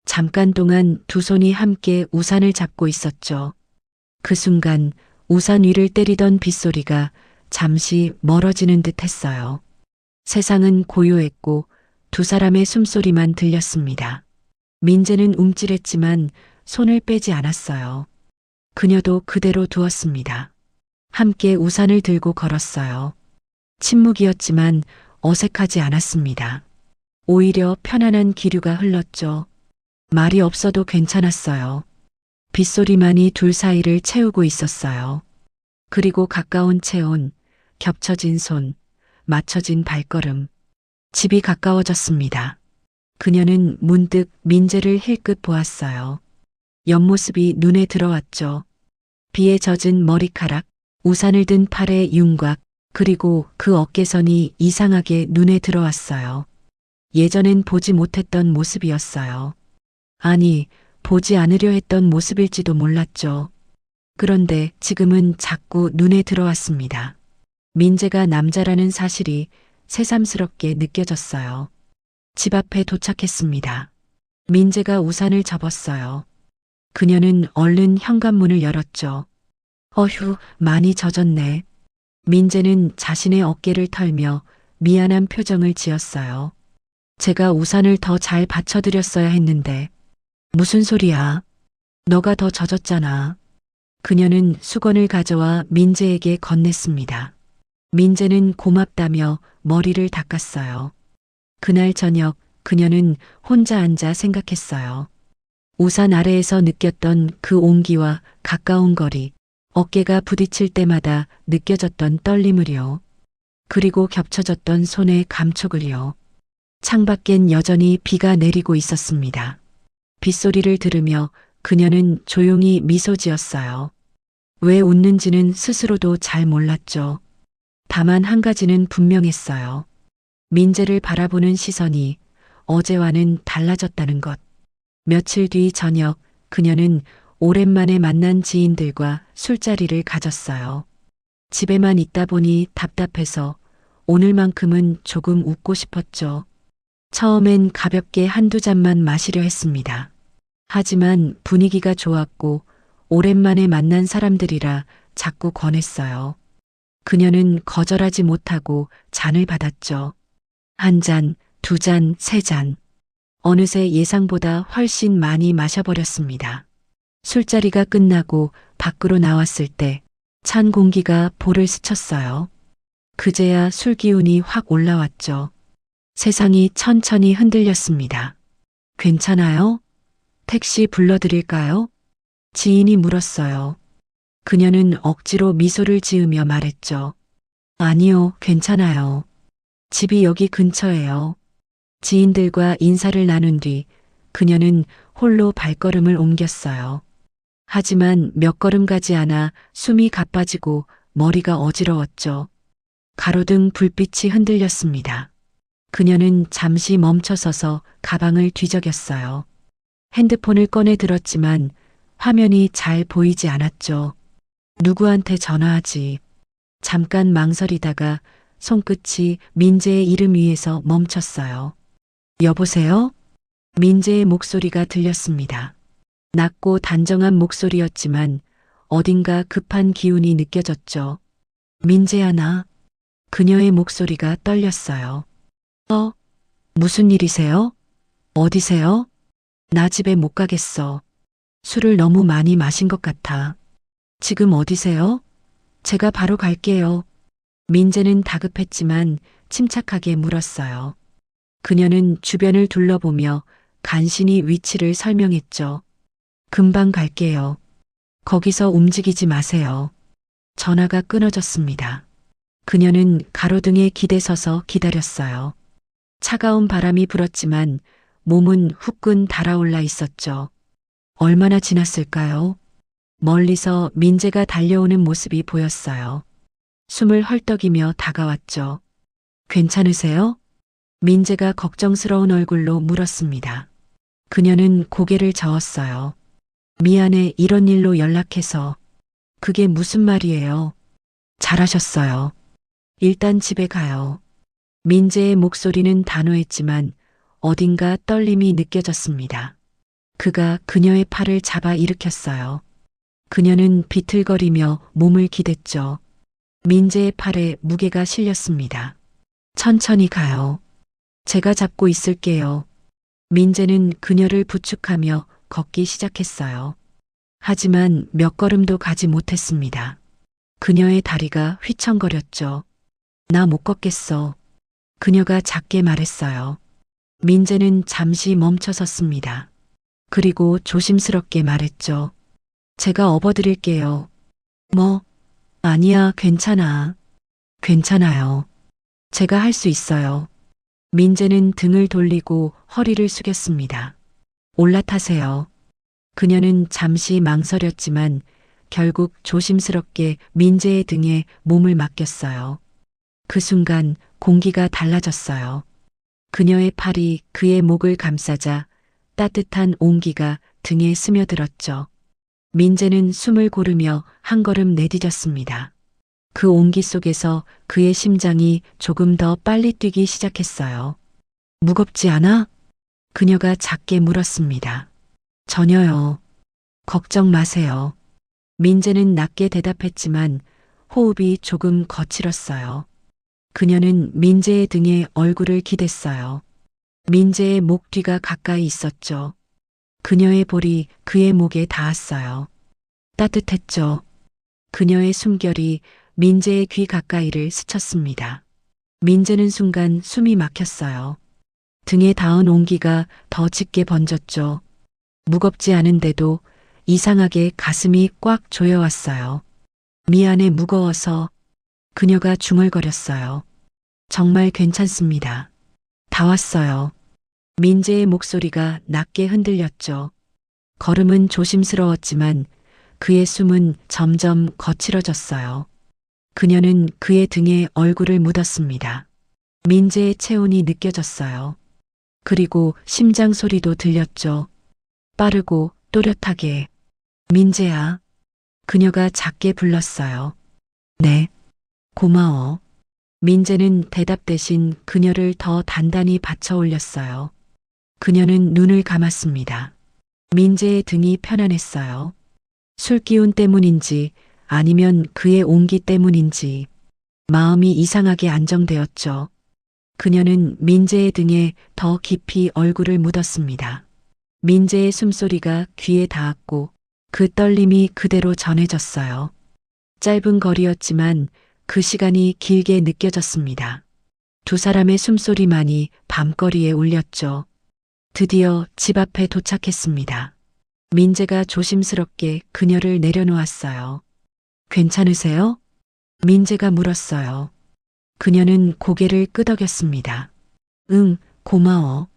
잠깐 동안 두 손이 함께 우산을 잡고 있었죠. 그 순간 우산 위를 때리던 빗소리가 잠시 멀어지는 듯 했어요. 세상은 고요했고 두 사람의 숨소리만 들렸습니다. 민재는 움찔했지만 손을 빼지 않았어요. 그녀도 그대로 두었습니다. 함께 우산을 들고 걸었어요. 침묵이었지만 어색하지 않았습니다. 오히려 편안한 기류가 흘렀죠. 말이 없어도 괜찮았어요. 빗소리만이 둘 사이를 채우고 있었어요. 그리고 가까운 체온, 겹쳐진 손, 맞춰진 발걸음. 집이 가까워졌습니다. 그녀는 문득 민재를 힐끗 보았어요. 옆모습이 눈에 들어왔죠. 비에 젖은 머리카락, 우산을 든 팔의 윤곽, 그리고 그 어깨선이 이상하게 눈에 들어왔어요. 예전엔 보지 못했던 모습이었어요. 아니, 보지 않으려 했던 모습일지도 몰랐죠. 그런데 지금은 자꾸 눈에 들어왔습니다. 민재가 남자라는 사실이 새삼스럽게 느껴졌어요. 집 앞에 도착했습니다. 민재가 우산을 접었어요. 그녀는 얼른 현관문을 열었죠. 어휴, 많이 젖었네. 민재는 자신의 어깨를 털며 미안한 표정을 지었어요. 제가 우산을 더 잘 받쳐드렸어야 했는데. 무슨 소리야? 너가 더 젖었잖아. 그녀는 수건을 가져와 민재에게 건넸습니다. 민재는 고맙다며 머리를 닦았어요. 그날 저녁 그녀는 혼자 앉아 생각했어요. 우산 아래에서 느꼈던 그 온기와 가까운 거리, 어깨가 부딪힐 때마다 느껴졌던 떨림을요. 그리고 겹쳐졌던 손의 감촉을요. 창밖엔 여전히 비가 내리고 있었습니다. 빗소리를 들으며 그녀는 조용히 미소 지었어요. 왜 웃는지는 스스로도 잘 몰랐죠. 다만 한 가지는 분명했어요. 민재를 바라보는 시선이 어제와는 달라졌다는 것. 며칠 뒤 저녁 그녀는 오랜만에 만난 지인들과 술자리를 가졌어요. 집에만 있다 보니 답답해서 오늘만큼은 조금 웃고 싶었죠. 처음엔 가볍게 한두 잔만 마시려 했습니다. 하지만 분위기가 좋았고 오랜만에 만난 사람들이라 자꾸 권했어요. 그녀는 거절하지 못하고 잔을 받았죠. 한 잔, 두 잔, 세 잔. 어느새 예상보다 훨씬 많이 마셔버렸습니다. 술자리가 끝나고 밖으로 나왔을 때 찬 공기가 볼을 스쳤어요. 그제야 술 기운이 확 올라왔죠. 세상이 천천히 흔들렸습니다. 괜찮아요? 택시 불러드릴까요? 지인이 물었어요. 그녀는 억지로 미소를 지으며 말했죠. 아니요, 괜찮아요. 집이 여기 근처예요. 지인들과 인사를 나눈 뒤 그녀는 홀로 발걸음을 옮겼어요. 하지만 몇 걸음 가지 않아 숨이 가빠지고 머리가 어지러웠죠. 가로등 불빛이 흔들렸습니다. 그녀는 잠시 멈춰서서 가방을 뒤적였어요. 핸드폰을 꺼내 들었지만 화면이 잘 보이지 않았죠. 누구한테 전화하지? 잠깐 망설이다가 손끝이 민재의 이름 위에서 멈췄어요. 여보세요? 민재의 목소리가 들렸습니다. 낮고 단정한 목소리였지만 어딘가 급한 기운이 느껴졌죠. 민재야 나. 그녀의 목소리가 떨렸어요. 무슨 일이세요? 어디세요? 나 집에 못 가겠어. 술을 너무 많이 마신 것 같아. 지금 어디세요? 제가 바로 갈게요. 민재는 다급했지만 침착하게 물었어요. 그녀는 주변을 둘러보며 간신히 위치를 설명했죠. 금방 갈게요. 거기서 움직이지 마세요. 전화가 끊어졌습니다. 그녀는 가로등에 기대서서 기다렸어요. 차가운 바람이 불었지만 몸은 후끈 달아올라 있었죠. 얼마나 지났을까요? 멀리서 민재가 달려오는 모습이 보였어요. 숨을 헐떡이며 다가왔죠. 괜찮으세요? 민재가 걱정스러운 얼굴로 물었습니다. 그녀는 고개를 저었어요. 미안해, 이런 일로 연락해서. 그게 무슨 말이에요? 잘하셨어요. 일단 집에 가요. 민재의 목소리는 단호했지만 어딘가 떨림이 느껴졌습니다. 그가 그녀의 팔을 잡아 일으켰어요. 그녀는 비틀거리며 몸을 기댔죠. 민재의 팔에 무게가 실렸습니다. 천천히 가요. 제가 잡고 있을게요. 민재는 그녀를 부축하며 걷기 시작했어요. 하지만 몇 걸음도 가지 못했습니다. 그녀의 다리가 휘청거렸죠. 나 못 걷겠어. 그녀가 작게 말했어요. 민재는 잠시 멈춰 섰습니다. 그리고 조심스럽게 말했죠. 제가 업어드릴게요. 뭐? 아니야, 괜찮아. 괜찮아요. 제가 할 수 있어요. 민재는 등을 돌리고 허리를 숙였습니다. 올라타세요. 그녀는 잠시 망설였지만 결국 조심스럽게 민재의 등에 몸을 맡겼어요. 그 순간 공기가 달라졌어요. 그녀의 팔이 그의 목을 감싸자 따뜻한 온기가 등에 스며들었죠. 민재는 숨을 고르며 한 걸음 내디뎠습니다. 그 온기 속에서 그의 심장이 조금 더 빨리 뛰기 시작했어요. 무겁지 않아? 그녀가 작게 물었습니다. 전혀요. 걱정 마세요. 민재는 낮게 대답했지만 호흡이 조금 거칠었어요. 그녀는 민재의 등에 얼굴을 기댔어요. 민재의 목 뒤가 가까이 있었죠. 그녀의 볼이 그의 목에 닿았어요. 따뜻했죠. 그녀의 숨결이 민재의 귀 가까이를 스쳤습니다. 민재는 순간 숨이 막혔어요. 등에 닿은 온기가 더 짙게 번졌죠. 무겁지 않은데도 이상하게 가슴이 꽉 조여왔어요. 미안해 무거워서. 그녀가 중얼거렸어요. 정말 괜찮습니다. 다 왔어요. 민재의 목소리가 낮게 흔들렸죠. 걸음은 조심스러웠지만 그의 숨은 점점 거칠어졌어요. 그녀는 그의 등에 얼굴을 묻었습니다. 민재의 체온이 느껴졌어요. 그리고 심장 소리도 들렸죠. 빠르고 또렷하게. 민재야. 그녀가 작게 불렀어요. 네. 고마워. 민재는 대답 대신 그녀를 더 단단히 받쳐 올렸어요. 그녀는 눈을 감았습니다. 민재의 등이 편안했어요. 술 기운 때문인지 아니면 그의 온기 때문인지 마음이 이상하게 안정되었죠. 그녀는 민재의 등에 더 깊이 얼굴을 묻었습니다. 민재의 숨소리가 귀에 닿았고 그 떨림이 그대로 전해졌어요. 짧은 거리였지만 그 시간이 길게 느껴졌습니다. 두 사람의 숨소리만이 밤거리에 울렸죠. 드디어 집 앞에 도착했습니다. 민재가 조심스럽게 그녀를 내려놓았어요. 괜찮으세요? 민재가 물었어요. 그녀는 고개를 끄덕였습니다. 응, 고마워.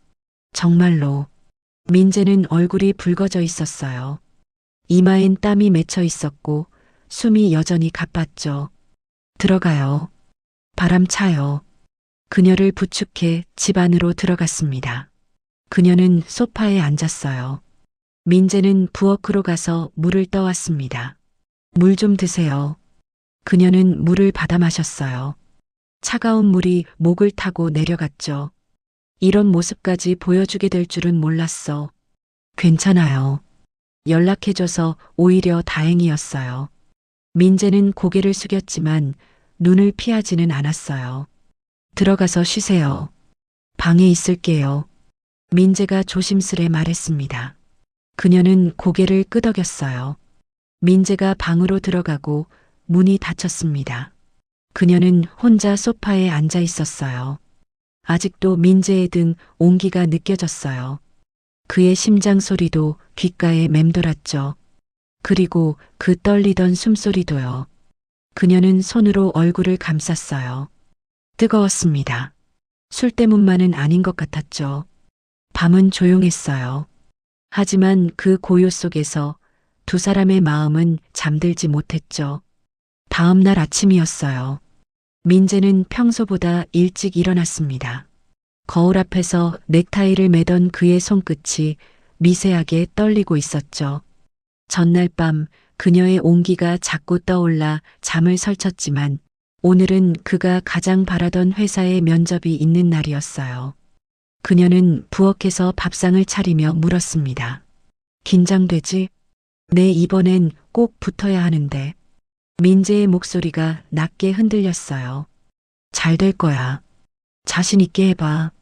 정말로. 민재는 얼굴이 붉어져 있었어요. 이마엔 땀이 맺혀 있었고 숨이 여전히 가빴죠. 들어가요. 바람 차요. 그녀를 부축해 집 안으로 들어갔습니다. 그녀는 소파에 앉았어요. 민재는 부엌으로 가서 물을 떠왔습니다. 물 좀 드세요. 그녀는 물을 받아 마셨어요. 차가운 물이 목을 타고 내려갔죠. 이런 모습까지 보여주게 될 줄은 몰랐어. 괜찮아요. 연락해줘서 오히려 다행이었어요. 민재는 고개를 숙였지만 눈을 피하지는 않았어요. 들어가서 쉬세요. 방에 있을게요. 민재가 조심스레 말했습니다. 그녀는 고개를 끄덕였어요. 민재가 방으로 들어가고 문이 닫혔습니다. 그녀는 혼자 소파에 앉아 있었어요. 아직도 민재의 등 온기가 느껴졌어요. 그의 심장 소리도 귓가에 맴돌았죠. 그리고 그 떨리던 숨소리도요. 그녀는 손으로 얼굴을 감쌌어요. 뜨거웠습니다. 술 때문만은 아닌 것 같았죠. 밤은 조용했어요. 하지만 그 고요 속에서 두 사람의 마음은 잠들지 못했죠. 다음 날 아침이었어요. 민재는 평소보다 일찍 일어났습니다. 거울 앞에서 넥타이를 매던 그의 손끝이 미세하게 떨리고 있었죠. 전날 밤 그녀의 온기가 자꾸 떠올라 잠을 설쳤지만 오늘은 그가 가장 바라던 회사에 면접이 있는 날이었어요. 그녀는 부엌에서 밥상을 차리며 물었습니다. 긴장되지? 네, 이번엔 꼭 붙어야 하는데. 민재의 목소리가 낮게 흔들렸어요. 잘 될 거야. 자신 있게 해봐.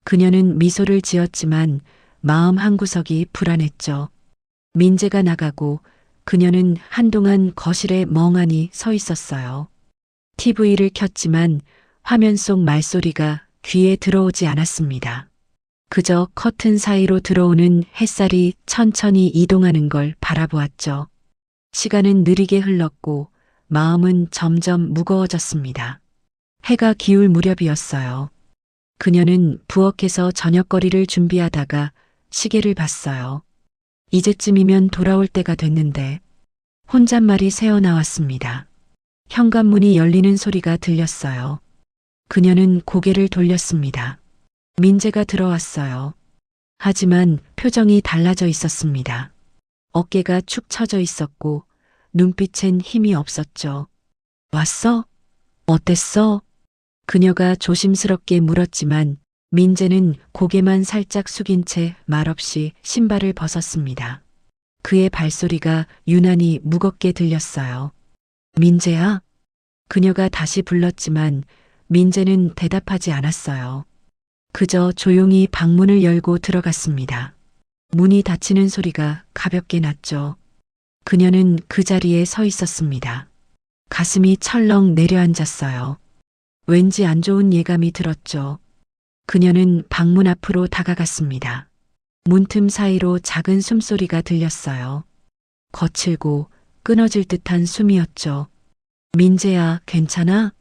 그녀는 미소를 지었지만 마음 한구석이 불안했죠. 민재가 나가고 그녀는 한동안 거실에 멍하니 서 있었어요. TV를 켰지만 화면 속 말소리가 귀에 들어오지 않았습니다. 그저 커튼 사이로 들어오는 햇살이 천천히 이동하는 걸 바라보았죠. 시간은 느리게 흘렀고 마음은 점점 무거워졌습니다. 해가 기울 무렵이었어요. 그녀는 부엌에서 저녁거리를 준비하다가 시계를 봤어요. 이제쯤이면 돌아올 때가 됐는데 혼잣말이 새어나왔습니다. 현관문이 열리는 소리가 들렸어요. 그녀는 고개를 돌렸습니다. 민재가 들어왔어요. 하지만 표정이 달라져 있었습니다. 어깨가 축 처져 있었고 눈빛엔 힘이 없었죠. 왔어? 어땠어? 그녀가 조심스럽게 물었지만 민재는 고개만 살짝 숙인 채 말없이 신발을 벗었습니다. 그의 발소리가 유난히 무겁게 들렸어요. 민재야? 그녀가 다시 불렀지만 민재는 대답하지 않았어요. 그저 조용히 방문을 열고 들어갔습니다. 문이 닫히는 소리가 가볍게 났죠. 그녀는 그 자리에 서 있었습니다. 가슴이 철렁 내려앉았어요. 왠지 안 좋은 예감이 들었죠. 그녀는 방문 앞으로 다가갔습니다. 문틈 사이로 작은 숨소리가 들렸어요. 거칠고 끊어질 듯한 숨이었죠. 민재야, 괜찮아?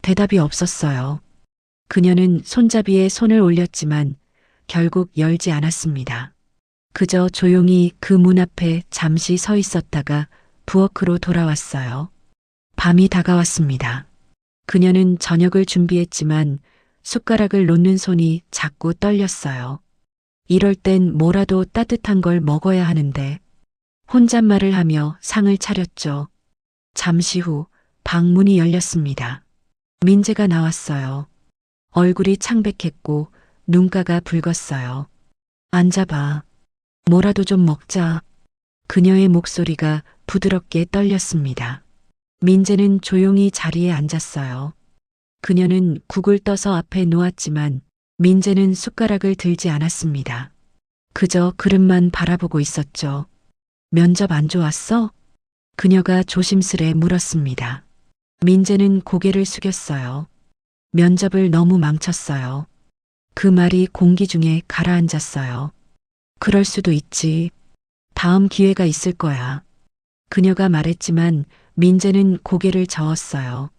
대답이 없었어요. 그녀는 손잡이에 손을 올렸지만 결국 열지 않았습니다. 그저 조용히 그 문 앞에 잠시 서 있었다가 부엌으로 돌아왔어요. 밤이 다가왔습니다. 그녀는 저녁을 준비했지만 숟가락을 놓는 손이 자꾸 떨렸어요. 이럴 땐 뭐라도 따뜻한 걸 먹어야 하는데 혼잣말을 하며 상을 차렸죠. 잠시 후 방문이 열렸습니다. 민재가 나왔어요. 얼굴이 창백했고 눈가가 붉었어요. 앉아봐. 뭐라도 좀 먹자. 그녀의 목소리가 부드럽게 떨렸습니다. 민재는 조용히 자리에 앉았어요. 그녀는 국을 떠서 앞에 놓았지만 민재는 숟가락을 들지 않았습니다. 그저 그릇만 바라보고 있었죠. 면접 안 좋았어? 그녀가 조심스레 물었습니다. 민재는 고개를 숙였어요. 면접을 너무 망쳤어요. 그 말이 공기 중에 가라앉았어요. 그럴 수도 있지. 다음 기회가 있을 거야. 그녀가 말했지만 민재는 고개를 저었어요.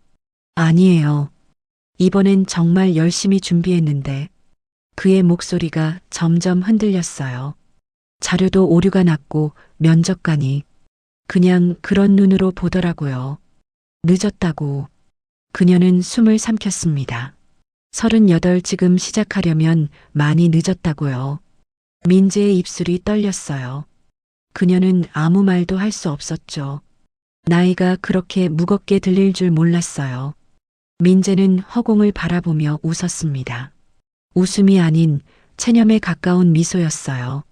아니에요. 이번엔 정말 열심히 준비했는데. 그의 목소리가 점점 흔들렸어요. 자료도 오류가 났고 면접관이 그냥 그런 눈으로 보더라고요. 늦었다고. 그녀는 숨을 삼켰습니다. 38 지금 시작하려면 많이 늦었다고요. 민재의 입술이 떨렸어요. 그녀는 아무 말도 할 수 없었죠. 나이가 그렇게 무겁게 들릴 줄 몰랐어요. 민재는 허공을 바라보며 웃었습니다. 웃음이 아닌 체념에 가까운 미소였어요.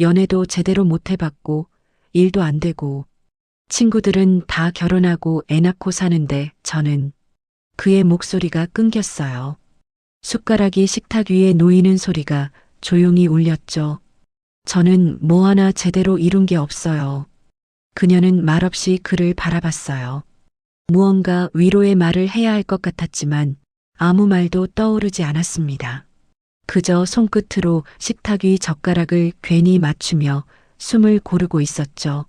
연애도 제대로 못 해봤고 일도 안 되고 친구들은 다 결혼하고 애 낳고 사는데 저는 그의 목소리가 끊겼어요. 숟가락이 식탁 위에 놓이는 소리가 조용히 울렸죠. 저는 뭐 하나 제대로 이룬 게 없어요. 그녀는 말없이 그를 바라봤어요. 무언가 위로의 말을 해야 할 것 같았지만 아무 말도 떠오르지 않았습니다. 그저 손끝으로 식탁 위 젓가락을 괜히 맞추며 숨을 고르고 있었죠.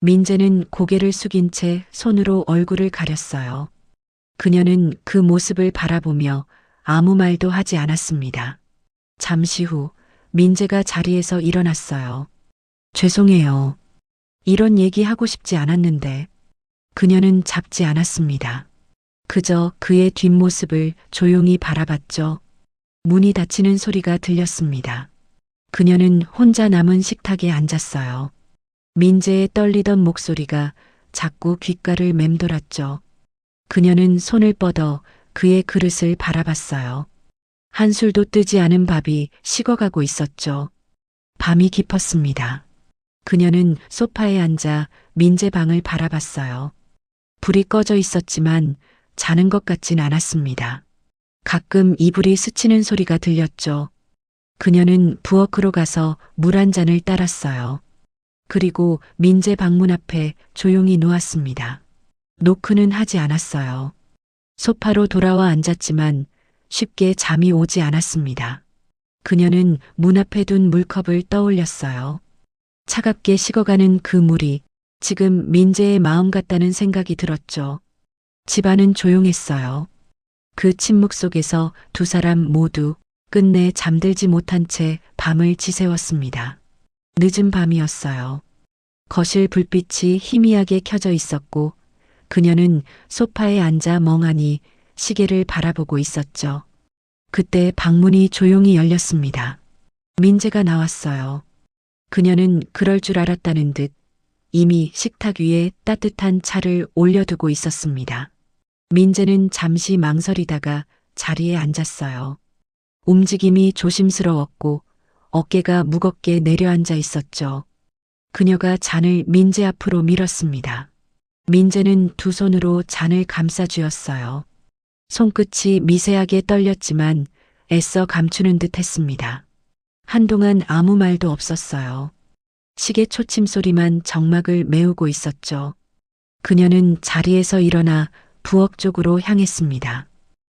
민재는 고개를 숙인 채 손으로 얼굴을 가렸어요. 그녀는 그 모습을 바라보며 아무 말도 하지 않았습니다. 잠시 후 민재가 자리에서 일어났어요. 죄송해요. 이런 얘기 하고 싶지 않았는데. 그녀는 잡지 않았습니다. 그저 그의 뒷모습을 조용히 바라봤죠. 문이 닫히는 소리가 들렸습니다. 그녀는 혼자 남은 식탁에 앉았어요. 민재의 떨리던 목소리가 자꾸 귓가를 맴돌았죠. 그녀는 손을 뻗어 그의 그릇을 바라봤어요. 한술도 뜨지 않은 밥이 식어가고 있었죠. 밤이 깊었습니다. 그녀는 소파에 앉아 민재 방을 바라봤어요. 불이 꺼져 있었지만 자는 것 같진 않았습니다. 가끔 이불이 스치는 소리가 들렸죠. 그녀는 부엌으로 가서 물 한 잔을 따랐어요. 그리고 민재 방문 앞에 조용히 누웠습니다. 노크는 하지 않았어요. 소파로 돌아와 앉았지만 쉽게 잠이 오지 않았습니다. 그녀는 문 앞에 둔 물컵을 떠올렸어요. 차갑게 식어가는 그 물이 지금 민재의 마음 같다는 생각이 들었죠. 집안은 조용했어요. 그 침묵 속에서 두 사람 모두 끝내 잠들지 못한 채 밤을 지새웠습니다. 늦은 밤이었어요. 거실 불빛이 희미하게 켜져 있었고 그녀는 소파에 앉아 멍하니 시계를 바라보고 있었죠. 그때 방문이 조용히 열렸습니다. 민재가 나왔어요. 그녀는 그럴 줄 알았다는 듯 이미 식탁 위에 따뜻한 차를 올려두고 있었습니다. 민재는 잠시 망설이다가 자리에 앉았어요. 움직임이 조심스러웠고 어깨가 무겁게 내려앉아 있었죠. 그녀가 잔을 민재 앞으로 밀었습니다. 민재는 두 손으로 잔을 감싸 쥐었어요. 손끝이 미세하게 떨렸지만 애써 감추는 듯 했습니다. 한동안 아무 말도 없었어요. 시계 초침 소리만 정막을 메우고 있었죠. 그녀는 자리에서 일어나 부엌 쪽으로 향했습니다.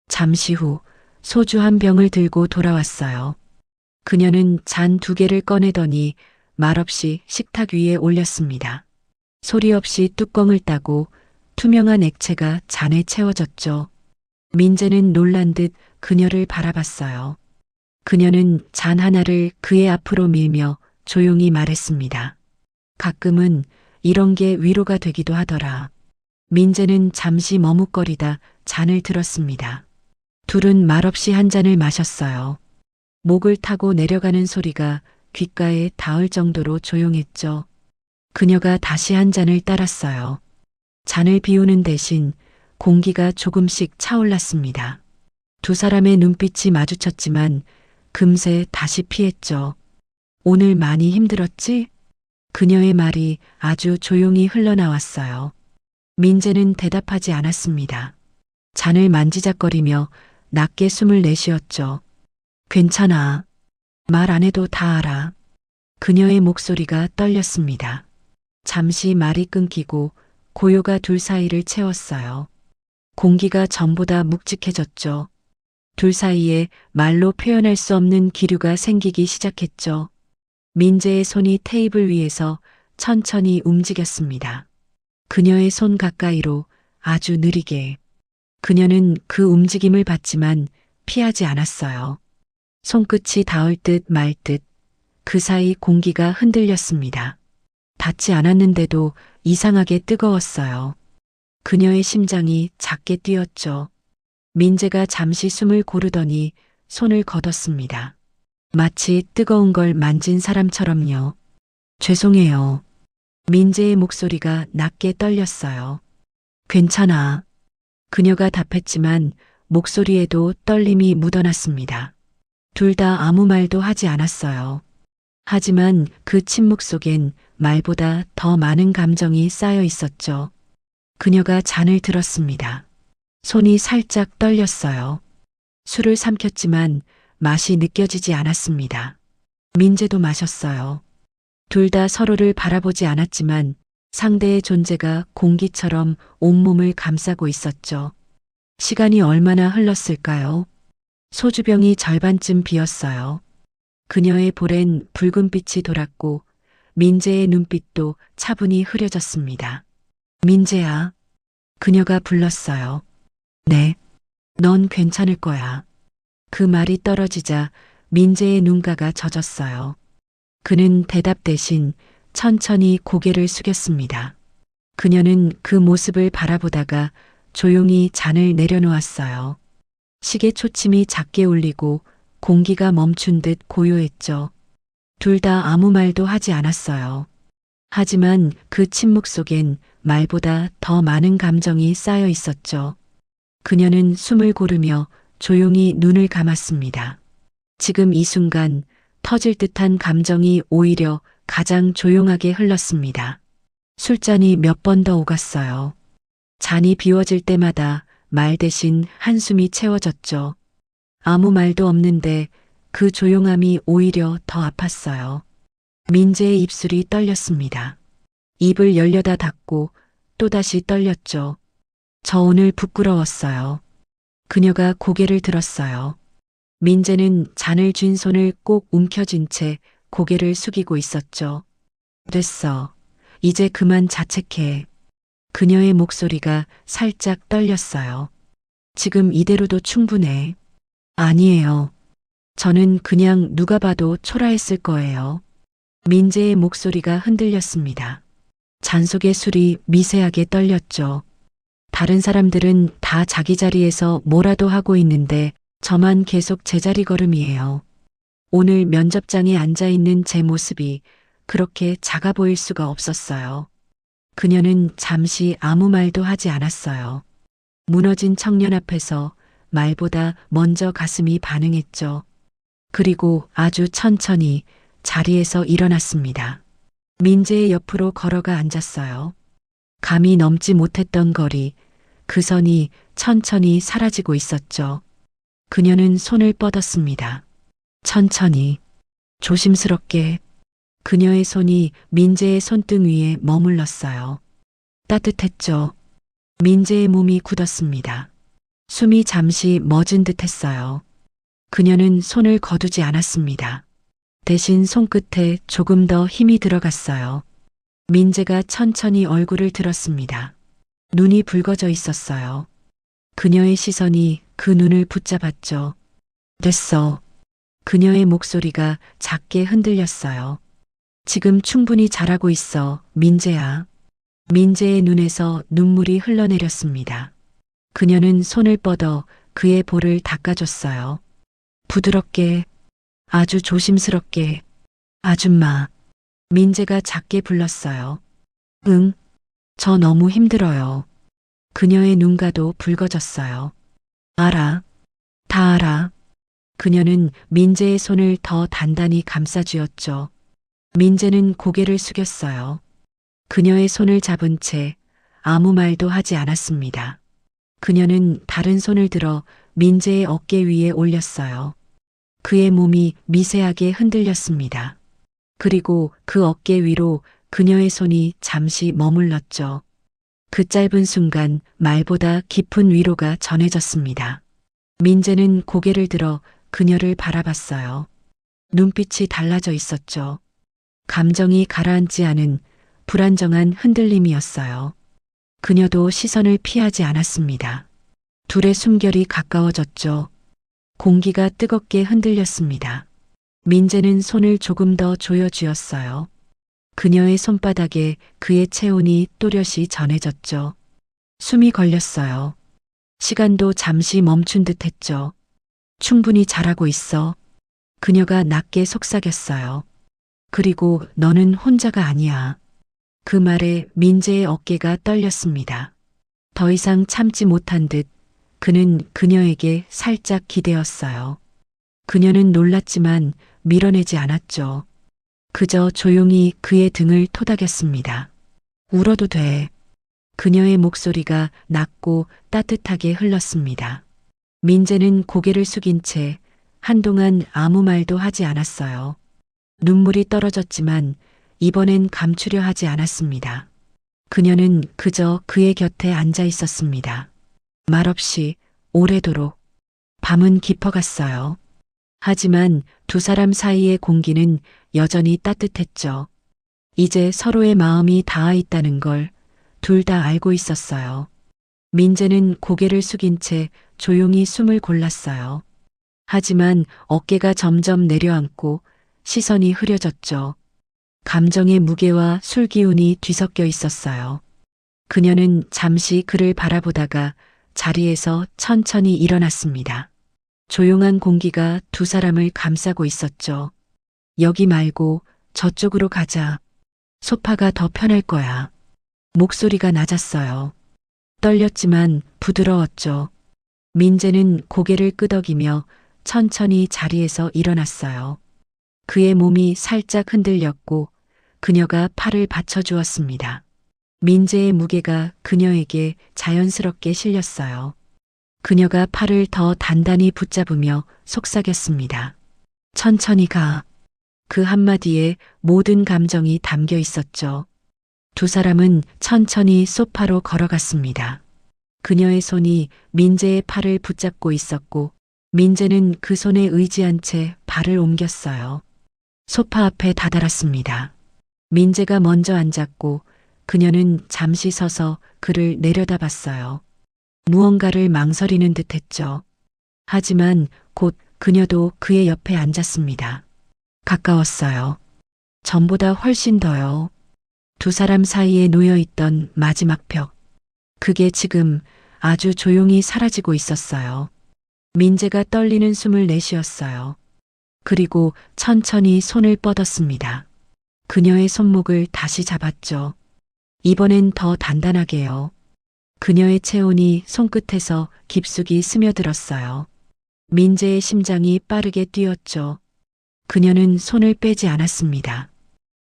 잠시 후 소주 한 병을 들고 돌아왔어요. 그녀는 잔 두 개를 꺼내더니 말없이 식탁 위에 올렸습니다. 소리 없이 뚜껑을 따고 투명한 액체가 잔에 채워졌죠. 민재는 놀란 듯 그녀를 바라봤어요. 그녀는 잔 하나를 그의 앞으로 밀며 조용히 말했습니다. 가끔은 이런 게 위로가 되기도 하더라. 민재는 잠시 머뭇거리다 잔을 들었습니다. 둘은 말없이 한 잔을 마셨어요. 목을 타고 내려가는 소리가 귓가에 닿을 정도로 조용했죠. 그녀가 다시 한 잔을 따랐어요. 잔을 비우는 대신 공기가 조금씩 차올랐습니다. 두 사람의 눈빛이 마주쳤지만 금세 다시 피했죠. 오늘 많이 힘들었지? 그녀의 말이 아주 조용히 흘러나왔어요. 민재는 대답하지 않았습니다. 잔을 만지작거리며 낮게 숨을 내쉬었죠. 괜찮아. 말 안 해도 다 알아. 그녀의 목소리가 떨렸습니다. 잠시 말이 끊기고 고요가 둘 사이를 채웠어요. 공기가 전보다 묵직해졌죠. 둘 사이에 말로 표현할 수 없는 기류가 생기기 시작했죠. 민재의 손이 테이블 위에서 천천히 움직였습니다. 그녀의 손 가까이로 아주 느리게. 그녀는 그 움직임을 봤지만 피하지 않았어요. 손끝이 닿을 듯 말 듯 그 사이 공기가 흔들렸습니다. 닿지 않았는데도 이상하게 뜨거웠어요. 그녀의 심장이 작게 뛰었죠. 민재가 잠시 숨을 고르더니 손을 걷었습니다. 마치 뜨거운 걸 만진 사람처럼요. 죄송해요. 민재의 목소리가 낮게 떨렸어요. 괜찮아. 그녀가 답했지만 목소리에도 떨림이 묻어났습니다. 둘 다 아무 말도 하지 않았어요. 하지만 그 침묵 속엔 말보다 더 많은 감정이 쌓여 있었죠. 그녀가 잔을 들었습니다. 손이 살짝 떨렸어요. 술을 삼켰지만 맛이 느껴지지 않았습니다. 민재도 마셨어요. 둘 다 서로를 바라보지 않았지만 상대의 존재가 공기처럼 온몸을 감싸고 있었죠. 시간이 얼마나 흘렀을까요? 소주병이 절반쯤 비었어요. 그녀의 볼엔 붉은 빛이 돌았고 민재의 눈빛도 차분히 흐려졌습니다. 민재야. 그녀가 불렀어요. 네. 넌 괜찮을 거야. 그 말이 떨어지자 민재의 눈가가 젖었어요. 그는 대답 대신 천천히 고개를 숙였습니다. 그녀는 그 모습을 바라보다가 조용히 잔을 내려놓았어요. 시계 초침이 작게 울리고 공기가 멈춘 듯 고요했죠. 둘 다 아무 말도 하지 않았어요. 하지만 그 침묵 속엔 말보다 더 많은 감정이 쌓여 있었죠. 그녀는 숨을 고르며 조용히 눈을 감았습니다. 지금 이 순간 터질 듯한 감정이 오히려 가장 조용하게 흘렀습니다. 술잔이 몇 번 더 오갔어요. 잔이 비워질 때마다 말 대신 한숨이 채워졌죠. 아무 말도 없는데 그 조용함이 오히려 더 아팠어요. 민재의 입술이 떨렸습니다. 입을 열려다 닫고 또다시 떨렸죠. 저 오늘 부끄러웠어요. 그녀가 고개를 들었어요. 민재는 잔을 쥔 손을 꼭 움켜쥔 채 고개를 숙이고 있었죠. 됐어. 이제 그만 자책해. 그녀의 목소리가 살짝 떨렸어요. 지금 이대로도 충분해. 아니에요. 저는 그냥 누가 봐도 초라했을 거예요. 민재의 목소리가 흔들렸습니다. 잔 속의 술이 미세하게 떨렸죠. 다른 사람들은 다 자기 자리에서 뭐라도 하고 있는데 저만 계속 제자리 걸음이에요. 오늘 면접장에 앉아 있는 제 모습이 그렇게 작아 보일 수가 없었어요. 그녀는 잠시 아무 말도 하지 않았어요. 무너진 청년 앞에서 말보다 먼저 가슴이 반응했죠. 그리고 아주 천천히 자리에서 일어났습니다. 민재의 옆으로 걸어가 앉았어요. 감이 넘지 못했던 거리, 그 선이 천천히 사라지고 있었죠. 그녀는 손을 뻗었습니다. 천천히, 조심스럽게. 그녀의 손이 민재의 손등 위에 머물렀어요. 따뜻했죠. 민재의 몸이 굳었습니다. 숨이 잠시 멎은 듯 했어요. 그녀는 손을 거두지 않았습니다. 대신 손끝에 조금 더 힘이 들어갔어요. 민재가 천천히 얼굴을 들었습니다. 눈이 붉어져 있었어요. 그녀의 시선이 그 눈을 붙잡았죠. 됐어. 그녀의 목소리가 작게 흔들렸어요. 지금 충분히 잘하고 있어, 민재야. 민재의 눈에서 눈물이 흘러내렸습니다. 그녀는 손을 뻗어 그의 볼을 닦아줬어요. 부드럽게, 아주 조심스럽게. 아줌마. 민재가 작게 불렀어요. 응, 저 너무 힘들어요. 그녀의 눈가도 붉어졌어요. 알아. 다 알아. 그녀는 민재의 손을 더 단단히 감싸쥐었죠. 민재는 고개를 숙였어요. 그녀의 손을 잡은 채 아무 말도 하지 않았습니다. 그녀는 다른 손을 들어 민재의 어깨 위에 올렸어요. 그의 몸이 미세하게 흔들렸습니다. 그리고 그 어깨 위로 그녀의 손이 잠시 머물렀죠. 그 짧은 순간 말보다 깊은 위로가 전해졌습니다. 민재는 고개를 들어 그녀를 바라봤어요. 눈빛이 달라져 있었죠. 감정이 가라앉지 않은 불안정한 흔들림이었어요. 그녀도 시선을 피하지 않았습니다. 둘의 숨결이 가까워졌죠. 공기가 뜨겁게 흔들렸습니다. 민재는 손을 조금 더 조여쥐었어요. 그녀의 손바닥에 그의 체온이 또렷이 전해졌죠. 숨이 걸렸어요. 시간도 잠시 멈춘 듯 했죠. 충분히 잘하고 있어. 그녀가 낮게 속삭였어요. 그리고 너는 혼자가 아니야. 그 말에 민재의 어깨가 떨렸습니다. 더 이상 참지 못한 듯 그는 그녀에게 살짝 기대었어요. 그녀는 놀랐지만 밀어내지 않았죠. 그저 조용히 그의 등을 토닥였습니다. 울어도 돼. 그녀의 목소리가 낮고 따뜻하게 흘렀습니다. 민재는 고개를 숙인 채 한동안 아무 말도 하지 않았어요. 눈물이 떨어졌지만 이번엔 감추려 하지 않았습니다. 그녀는 그저 그의 곁에 앉아 있었습니다. 말없이 오래도록. 밤은 깊어갔어요. 하지만 두 사람 사이의 공기는 여전히 따뜻했죠. 이제 서로의 마음이 닿아 있다는 걸 둘 다 알고 있었어요. 민재는 고개를 숙인 채 조용히 숨을 골랐어요. 하지만 어깨가 점점 내려앉고 시선이 흐려졌죠. 감정의 무게와 술 기운이 뒤섞여 있었어요. 그녀는 잠시 그를 바라보다가 자리에서 천천히 일어났습니다. 조용한 공기가 두 사람을 감싸고 있었죠. 여기 말고 저쪽으로 가자. 소파가 더 편할 거야. 목소리가 낮았어요. 떨렸지만 부드러웠죠. 민재는 고개를 끄덕이며 천천히 자리에서 일어났어요. 그의 몸이 살짝 흔들렸고 그녀가 팔을 받쳐주었습니다. 민재의 무게가 그녀에게 자연스럽게 실렸어요. 그녀가 팔을 더 단단히 붙잡으며 속삭였습니다. 천천히 가. 그 한마디에 모든 감정이 담겨 있었죠. 두 사람은 천천히 소파로 걸어갔습니다. 그녀의 손이 민재의 팔을 붙잡고 있었고 민재는 그 손에 의지한 채 발을 옮겼어요. 소파 앞에 다다랐습니다. 민재가 먼저 앉았고 그녀는 잠시 서서 그를 내려다봤어요. 무언가를 망설이는 듯 했죠. 하지만 곧 그녀도 그의 옆에 앉았습니다. 가까웠어요. 전보다 훨씬 더요. 두 사람 사이에 놓여있던 마지막 벽. 그게 지금 아주 조용히 사라지고 있었어요. 민재가 떨리는 숨을 내쉬었어요. 그리고 천천히 손을 뻗었습니다. 그녀의 손목을 다시 잡았죠. 이번엔 더 단단하게요. 그녀의 체온이 손끝에서 깊숙이 스며들었어요. 민재의 심장이 빠르게 뛰었죠. 그녀는 손을 빼지 않았습니다.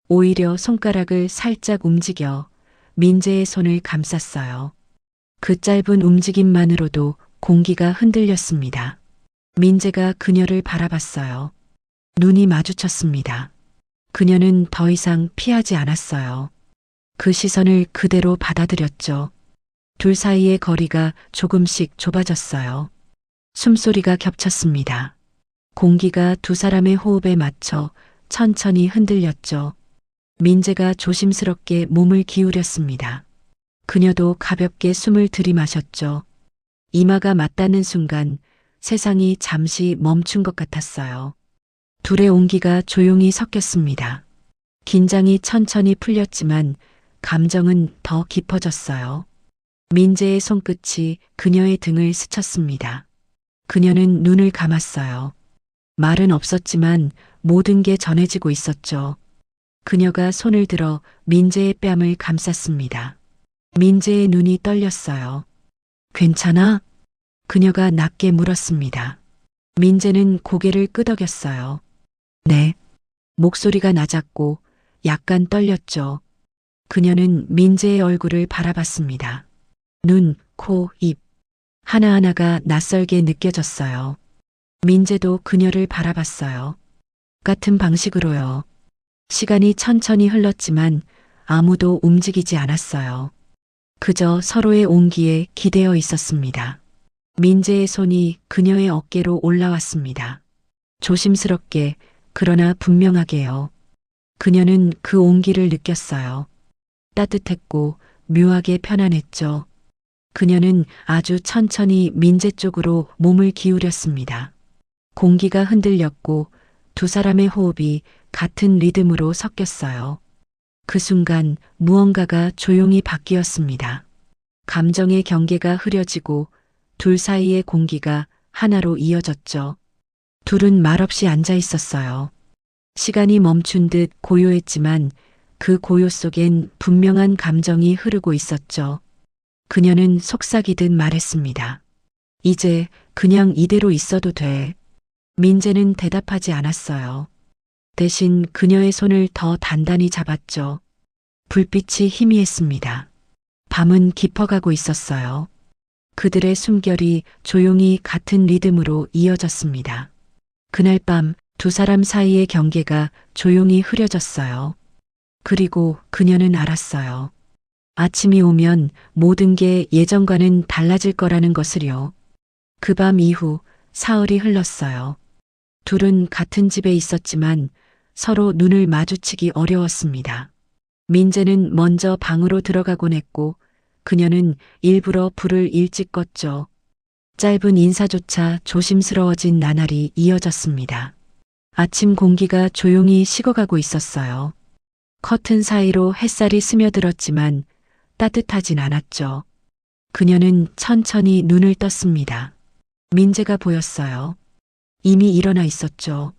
오히려 손가락을 살짝 움직여 민재의 손을 감쌌어요. 그 짧은 움직임만으로도 공기가 흔들렸습니다. 민재가 그녀를 바라봤어요. 눈이 마주쳤습니다. 그녀는 더 이상 피하지 않았어요. 그 시선을 그대로 받아들였죠. 둘 사이의 거리가 조금씩 좁아졌어요. 숨소리가 겹쳤습니다. 공기가 두 사람의 호흡에 맞춰 천천히 흔들렸죠. 민재가 조심스럽게 몸을 기울였습니다. 그녀도 가볍게 숨을 들이마셨죠. 이마가 맞닿는 순간 세상이 잠시 멈춘 것 같았어요. 둘의 온기가 조용히 섞였습니다. 긴장이 천천히 풀렸지만 감정은 더 깊어졌어요. 민재의 손끝이 그녀의 등을 스쳤습니다. 그녀는 눈을 감았어요. 말은 없었지만 모든 게 전해지고 있었죠. 그녀가 손을 들어 민재의 뺨을 감쌌습니다. 민재의 눈이 떨렸어요. 괜찮아? 그녀가 낮게 물었습니다. 민재는 고개를 끄덕였어요. 네. 목소리가 낮았고 약간 떨렸죠. 그녀는 민재의 얼굴을 바라봤습니다. 눈, 코, 입. 하나하나가 낯설게 느껴졌어요. 민재도 그녀를 바라봤어요. 같은 방식으로요. 시간이 천천히 흘렀지만 아무도 움직이지 않았어요. 그저 서로의 온기에 기대어 있었습니다. 민재의 손이 그녀의 어깨로 올라왔습니다. 조심스럽게 그러나 분명하게요. 그녀는 그 온기를 느꼈어요. 따뜻했고 묘하게 편안했죠. 그녀는 아주 천천히 민재 쪽으로 몸을 기울였습니다. 공기가 흔들렸고 두 사람의 호흡이 같은 리듬으로 섞였어요. 그 순간 무언가가 조용히 바뀌었습니다. 감정의 경계가 흐려지고 둘 사이의 공기가 하나로 이어졌죠. 둘은 말없이 앉아 있었어요. 시간이 멈춘 듯 고요했지만 그 고요 속엔 분명한 감정이 흐르고 있었죠. 그녀는 속삭이듯 말했습니다. 이제 그냥 이대로 있어도 돼. 민재는 대답하지 않았어요. 대신 그녀의 손을 더 단단히 잡았죠. 불빛이 희미했습니다. 밤은 깊어가고 있었어요. 그들의 숨결이 조용히 같은 리듬으로 이어졌습니다. 그날 밤 두 사람 사이의 경계가 조용히 흐려졌어요. 그리고 그녀는 알았어요. 아침이 오면 모든 게 예전과는 달라질 거라는 것을요. 그 밤 이후 사흘이 흘렀어요. 둘은 같은 집에 있었지만 서로 눈을 마주치기 어려웠습니다. 민재는 먼저 방으로 들어가곤 했고 그녀는 일부러 불을 일찍 껐죠. 짧은 인사조차 조심스러워진 나날이 이어졌습니다. 아침 공기가 조용히 식어가고 있었어요. 커튼 사이로 햇살이 스며들었지만 따뜻하진 않았죠. 그녀는 천천히 눈을 떴습니다. 민재가 보였어요. 이미 일어나 있었죠.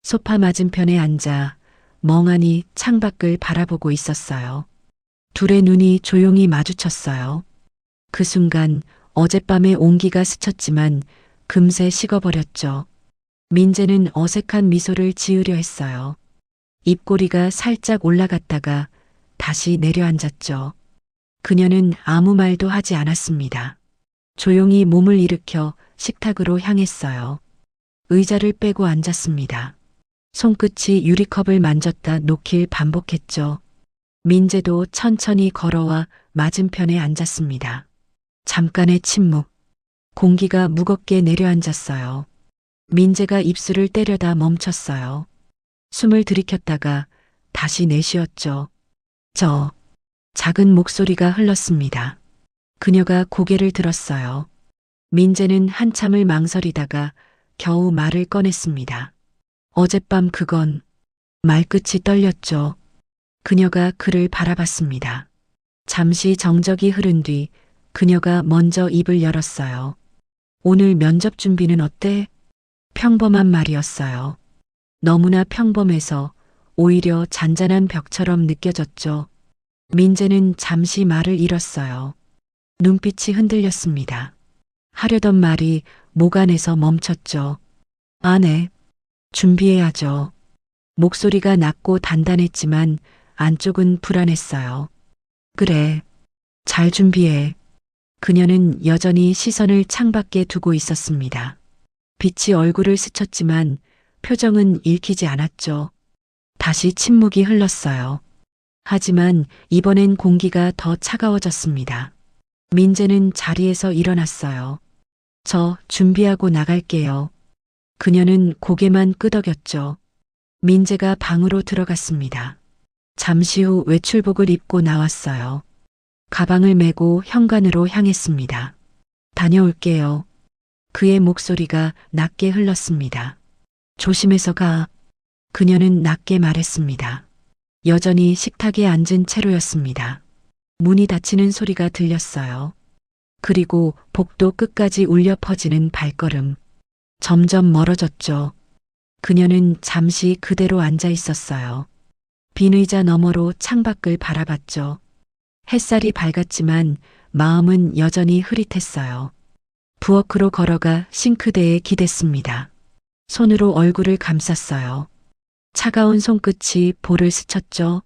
소파 맞은편에 앉아 멍하니 창밖을 바라보고 있었어요. 둘의 눈이 조용히 마주쳤어요. 그 순간 어젯밤의 온기가 스쳤지만 금세 식어버렸죠. 민재는 어색한 미소를 지으려 했어요. 입꼬리가 살짝 올라갔다가 다시 내려앉았죠. 그녀는 아무 말도 하지 않았습니다. 조용히 몸을 일으켜 식탁으로 향했어요. 의자를 빼고 앉았습니다. 손끝이 유리컵을 만졌다 놓길 반복했죠. 민재도 천천히 걸어와 맞은편에 앉았습니다. 잠깐의 침묵. 공기가 무겁게 내려앉았어요. 민재가 입술을 때려다 멈췄어요. 숨을 들이켰다가 다시 내쉬었죠. 작은 목소리가 흘렀습니다. 그녀가 고개를 들었어요. 민재는 한참을 망설이다가 겨우 말을 꺼냈습니다. 어젯밤 그건. 말끝이 떨렸죠. 그녀가 그를 바라봤습니다. 잠시 정적이 흐른 뒤 그녀가 먼저 입을 열었어요. 오늘 면접 준비는 어때? 평범한 말이었어요. 너무나 평범해서 오히려 잔잔한 벽처럼 느껴졌죠. 민재는 잠시 말을 잃었어요. 눈빛이 흔들렸습니다. 하려던 말이 목 안에서 멈췄죠. 아, 네. 준비해야죠. 목소리가 낮고 단단했지만 안쪽은 불안했어요. 그래. 잘 준비해. 그녀는 여전히 시선을 창밖에 두고 있었습니다. 빛이 얼굴을 스쳤지만 표정은 읽히지 않았죠. 다시 침묵이 흘렀어요. 하지만 이번엔 공기가 더 차가워졌습니다. 민재는 자리에서 일어났어요. 저 준비하고 나갈게요. 그녀는 고개만 끄덕였죠. 민재가 방으로 들어갔습니다. 잠시 후 외출복을 입고 나왔어요. 가방을 메고 현관으로 향했습니다. 다녀올게요. 그의 목소리가 낮게 흘렀습니다. 조심해서 가. 그녀는 낮게 말했습니다. 여전히 식탁에 앉은 채로였습니다. 문이 닫히는 소리가 들렸어요. 그리고 복도 끝까지 울려 퍼지는 발걸음. 점점 멀어졌죠. 그녀는 잠시 그대로 앉아 있었어요. 빈 의자 너머로 창밖을 바라봤죠. 햇살이 밝았지만 마음은 여전히 흐릿했어요. 부엌으로 걸어가 싱크대에 기댔습니다. 손으로 얼굴을 감쌌어요. 차가운 손끝이 볼을 스쳤죠.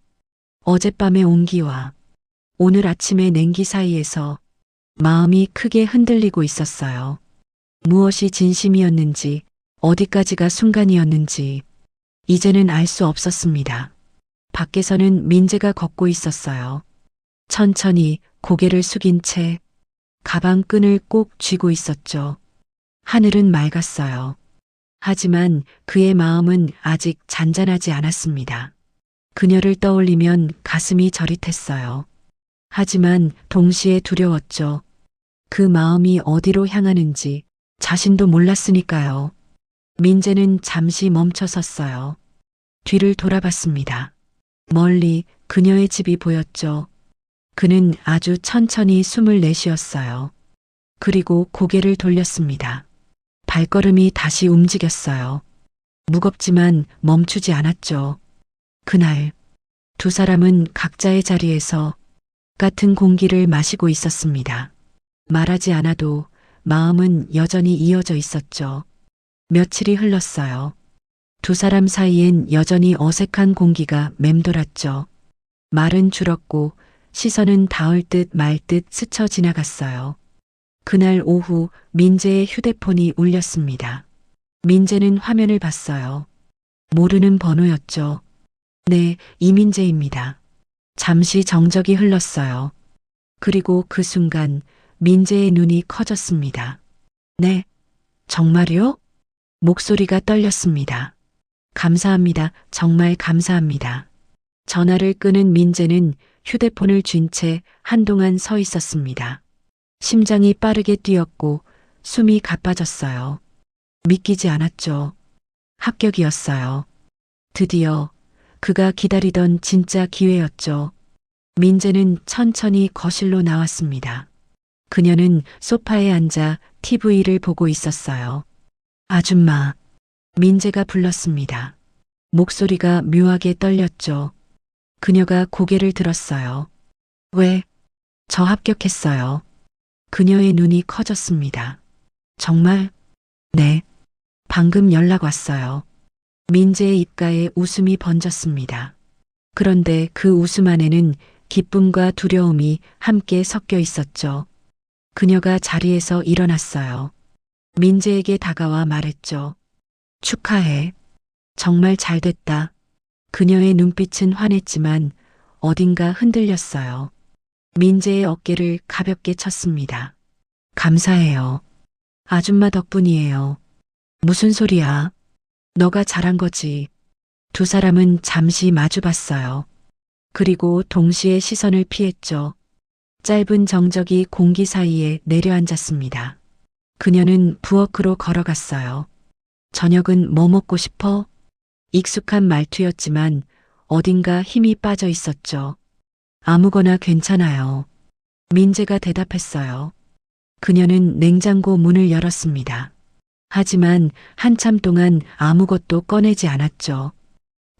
어젯밤의 온기와 오늘 아침의 냉기 사이에서 마음이 크게 흔들리고 있었어요. 무엇이 진심이었는지, 어디까지가 순간이었는지, 이제는 알 수 없었습니다. 밖에서는 민재가 걷고 있었어요. 천천히 고개를 숙인 채 가방 끈을 꼭 쥐고 있었죠. 하늘은 맑았어요. 하지만 그의 마음은 아직 잔잔하지 않았습니다. 그녀를 떠올리면 가슴이 저릿했어요. 하지만 동시에 두려웠죠. 그 마음이 어디로 향하는지 자신도 몰랐으니까요. 민재는 잠시 멈춰 섰어요. 뒤를 돌아봤습니다. 멀리 그녀의 집이 보였죠. 그는 아주 천천히 숨을 내쉬었어요. 그리고 고개를 돌렸습니다. 발걸음이 다시 움직였어요. 무겁지만 멈추지 않았죠. 그날 두 사람은 각자의 자리에서 같은 공기를 마시고 있었습니다. 말하지 않아도 마음은 여전히 이어져 있었죠. 며칠이 흘렀어요. 두 사람 사이엔 여전히 어색한 공기가 맴돌았죠. 말은 줄었고 시선은 닿을 듯 말 듯 스쳐 지나갔어요. 그날 오후 민재의 휴대폰이 울렸습니다. 민재는 화면을 봤어요. 모르는 번호였죠. 네, 이민재입니다. 잠시 정적이 흘렀어요. 그리고 그 순간 민재의 눈이 커졌습니다. 네, 정말요? 목소리가 떨렸습니다. 감사합니다. 정말 감사합니다. 전화를 끄는 민재는 휴대폰을 쥔 채 한동안 서 있었습니다. 심장이 빠르게 뛰었고 숨이 가빠졌어요. 믿기지 않았죠. 합격이었어요. 드디어 그가 기다리던 진짜 기회였죠. 민재는 천천히 거실로 나왔습니다. 그녀는 소파에 앉아 TV를 보고 있었어요. 아줌마, 민재가 불렀습니다. 목소리가 묘하게 떨렸죠. 그녀가 고개를 들었어요. 왜? 저 합격했어요. 그녀의 눈이 커졌습니다. 정말? 네. 방금 연락 왔어요. 민재의 입가에 웃음이 번졌습니다. 그런데 그 웃음 안에는 기쁨과 두려움이 함께 섞여 있었죠. 그녀가 자리에서 일어났어요. 민재에게 다가와 말했죠. 축하해. 정말 잘 됐다. 그녀의 눈빛은 환했지만 어딘가 흔들렸어요. 민재의 어깨를 가볍게 쳤습니다. 감사해요. 아줌마 덕분이에요. 무슨 소리야? 너가 잘한 거지. 두 사람은 잠시 마주봤어요. 그리고 동시에 시선을 피했죠. 짧은 정적이 공기 사이에 내려앉았습니다. 그녀는 부엌으로 걸어갔어요. 저녁은 뭐 먹고 싶어? 익숙한 말투였지만 어딘가 힘이 빠져 있었죠. 아무거나 괜찮아요. 민재가 대답했어요. 그녀는 냉장고 문을 열었습니다. 하지만 한참 동안 아무것도 꺼내지 않았죠.